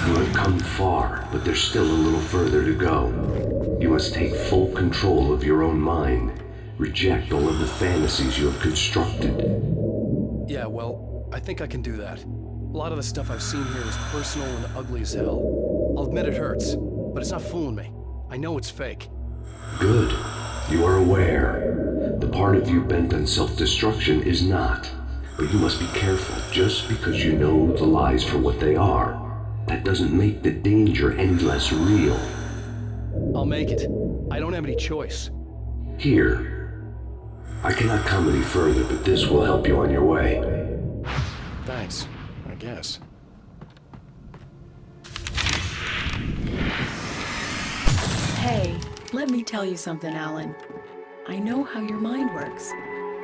You have come far, but there's still a little further to go. You must take full control of your own mind. Reject all of the fantasies you have constructed.
Yeah, well, I think I can do that. A lot of the stuff I've seen here is personal and ugly as hell. I'll admit it hurts, but it's not fooling me. I know it's fake.
Good. You are aware. The part of you bent on self-destruction is not. But you must be careful. Just because you know the lies for what they are, that doesn't make the danger any less real.
I'll make it. I don't have any choice.
Here. I cannot come any further, but this will help you on your way.
Thanks, I guess.
Hey, let me tell you something, Alan. I know how your mind works.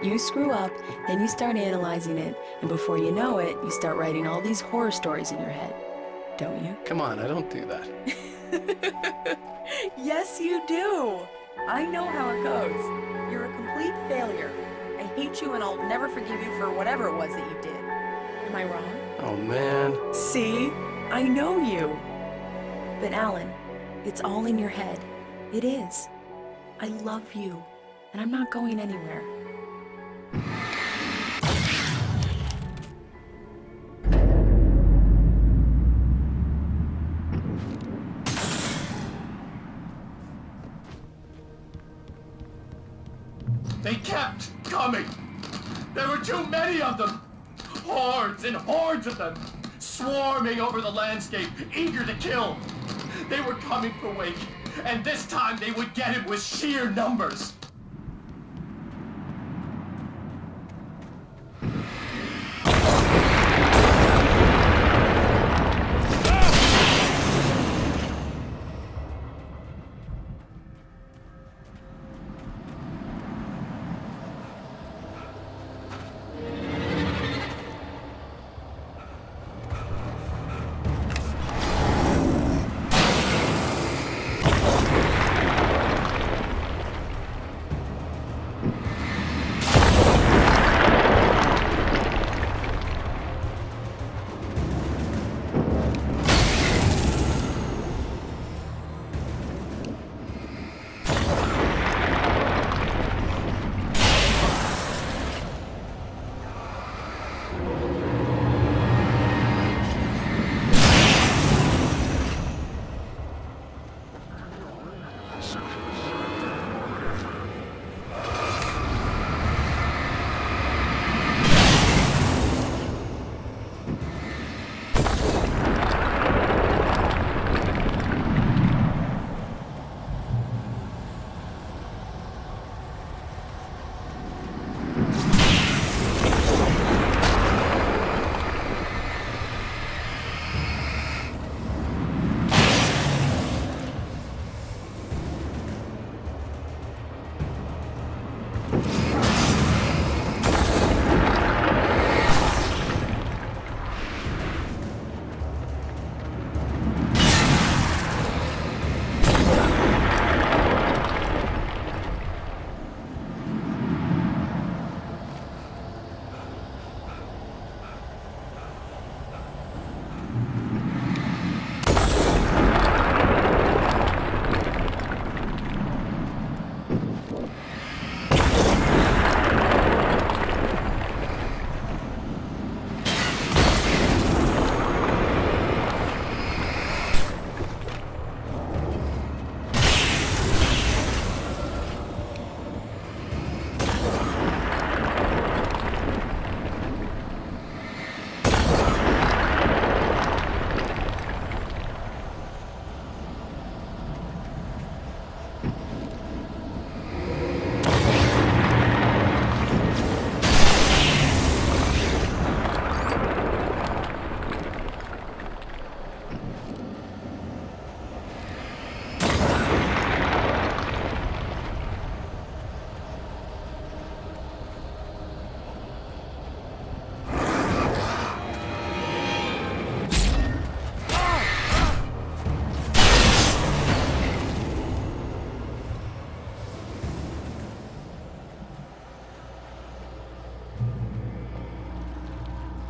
You screw up, then you start analyzing it, and before you know it, you start writing all these horror stories in your head. Don't you?
Come on, I don't do that.
Yes, you do. I know how it goes. You're a complete failure. I hate you and I'll never forgive you for whatever it was that you did. Am I wrong?
Oh, man.
See? I know you. But Alan, it's all in your head. It is. I love you, and I'm not going anywhere.
They kept coming. There were too many of them. Hordes and hordes of them, swarming over the landscape, eager to kill. They were coming for Wake, and this time they would get him with sheer numbers.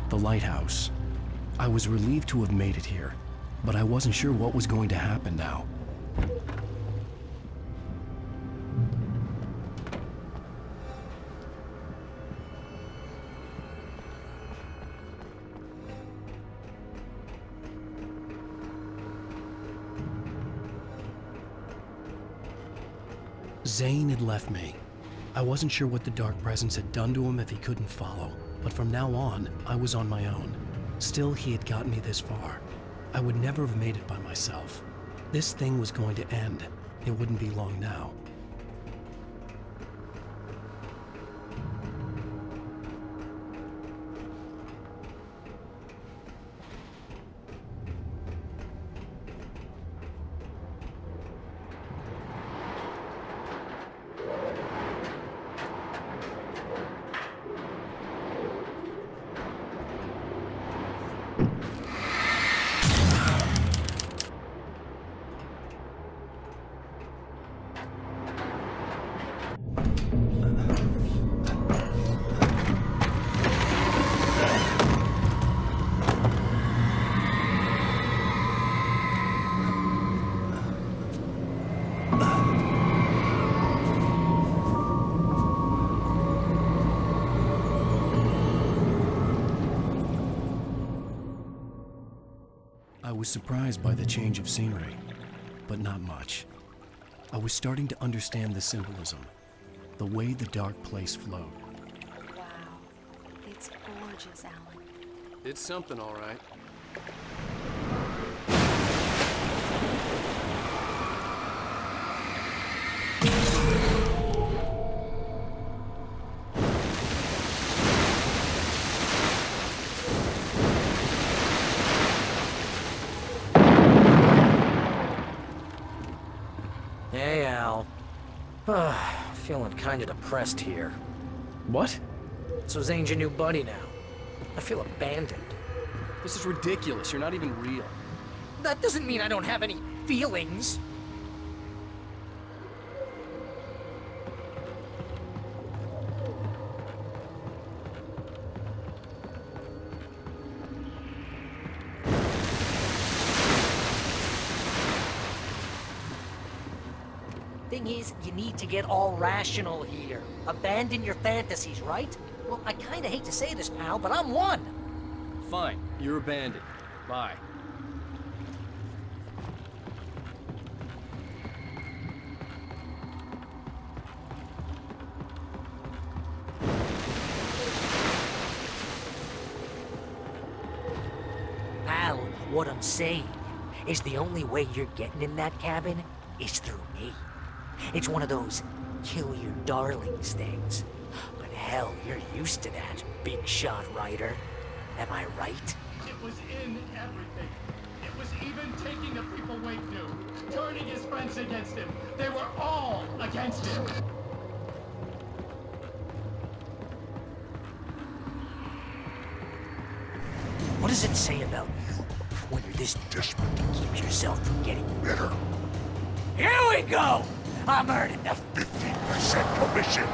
The lighthouse. I was relieved to have made it here. but I wasn't sure what was going to happen now. Zane had left me. I wasn't sure what the Dark Presence had done to him if he couldn't follow, but from now on, I was on my own. Still, he had gotten me this far. I would never have made it by myself. This thing was going to end. It wouldn't be long now. I was surprised by the change of scenery, but not much. I was starting to understand the symbolism, the way the dark place flowed.
Wow, it's gorgeous, Alan.
It's something, all right.
Hey, Al. Feeling kinda depressed here.
What?
So Zane's your new buddy now. I feel abandoned.
This is ridiculous. You're not even real.
That doesn't mean I don't have any feelings. Thing is, you need to get all rational here. Abandon your fantasies, right? Well, I kinda hate to say this, pal, but I'm one.
Fine, you're abandoned. Bye.
Al, what I'm saying is the only way you're getting in that cabin is through me. It's one of those kill your darlings things. But hell, you're used to that, big shot writer. Am I right?
It was in everything. It was even taking the people Wake knew, turning his friends against him. They were all against him.
What does it say about you when you're this desperate to keep yourself from getting better? Here we go! I'm earning the 15% commission.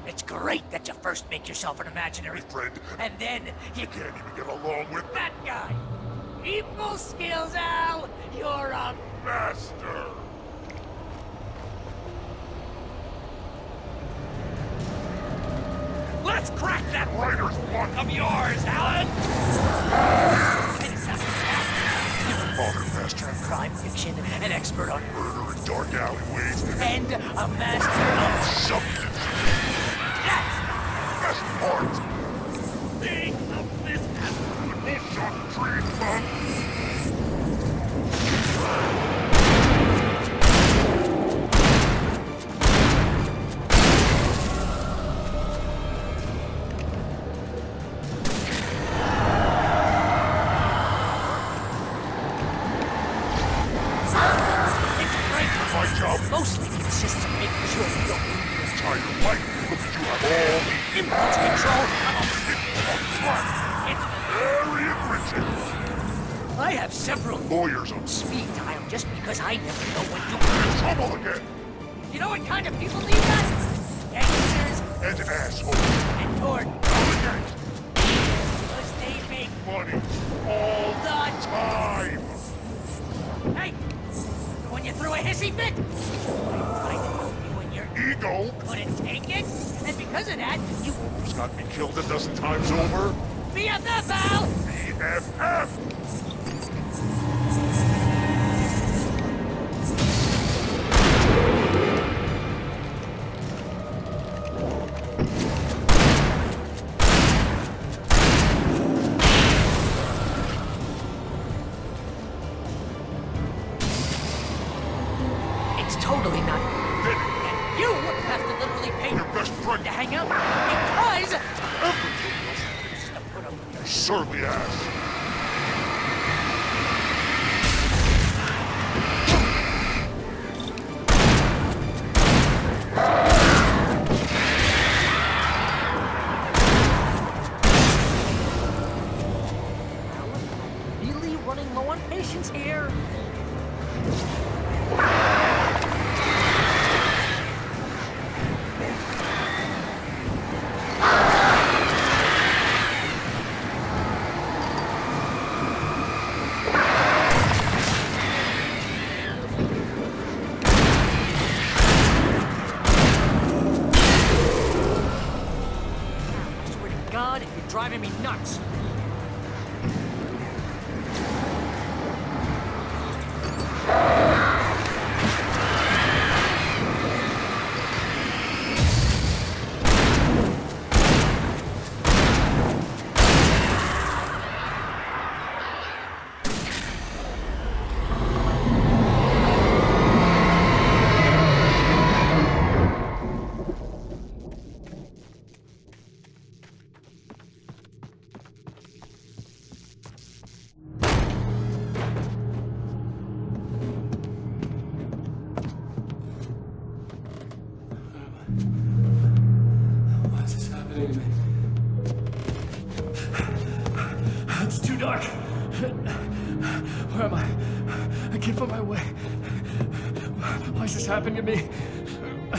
It's great that you first make yourself an imaginary friend, and then you can't even get along with that guy. People skills, Al! You're a master! Let's crack that writer's block of yours, Alan! Modern master of crime fiction, an expert on murder in dark alleyways, and a master of substance. That's the best part! Think of this as a bullshot tree, bug! Mostly consists of making sure you don't lose your entire life because you have all the impulse control of it's very enriching. I have several lawyers on speed dial just because I never know when you'll get in trouble again. You know what kind of people need us? Gangsters.
And assholes.
And poor
Hooligans.
because they make
Money. All
the
time.
Hey! When you threw a hissy fit? I tried to help you when your
Ego.
couldn't take it, and because of that, you
Who's got me killed a dozen times over?
BFF, Al!
BFF.
It's totally not. And you have to literally pay
Your best friend.
to hang out because
Surly ass.
really running low on patience here. God, you're driving me nuts.
What's this happening to me? It's too dark. Where am I? I can't find my way. Why is this happening to me? I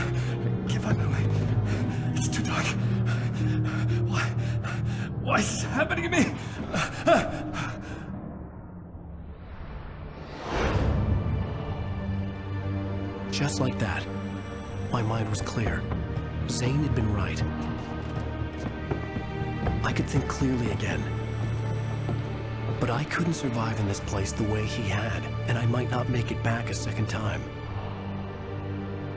can't find my way. It's too dark. Why is this happening to me? Just like that, my mind was clear. Zane had been right. I could think clearly again. But I couldn't survive in this place the way he had, and I might not make it back a second time.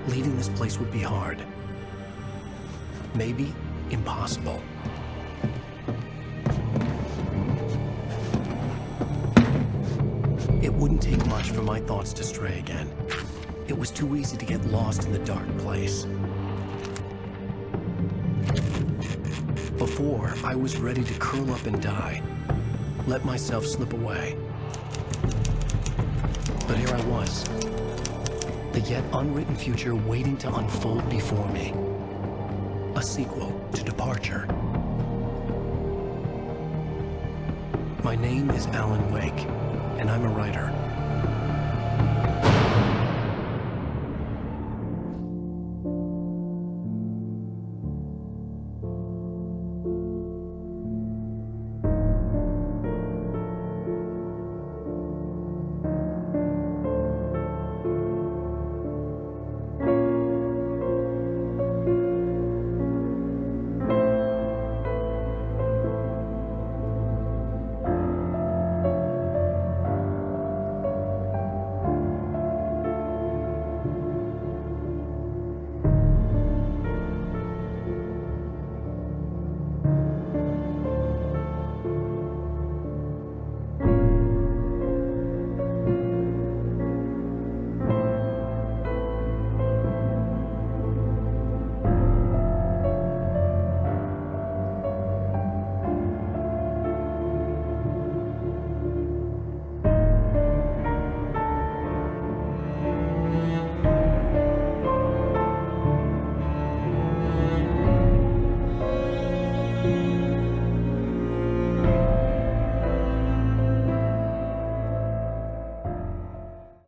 Leaving this place would be hard. Maybe impossible. It wouldn't take much for my thoughts to stray again. It was too easy to get lost in the dark place. Before, I was ready to curl up and die. Let myself slip away. But here I was. The yet unwritten future waiting to unfold before me. A sequel to Departure. My name is Alan Wake, and I'm a writer.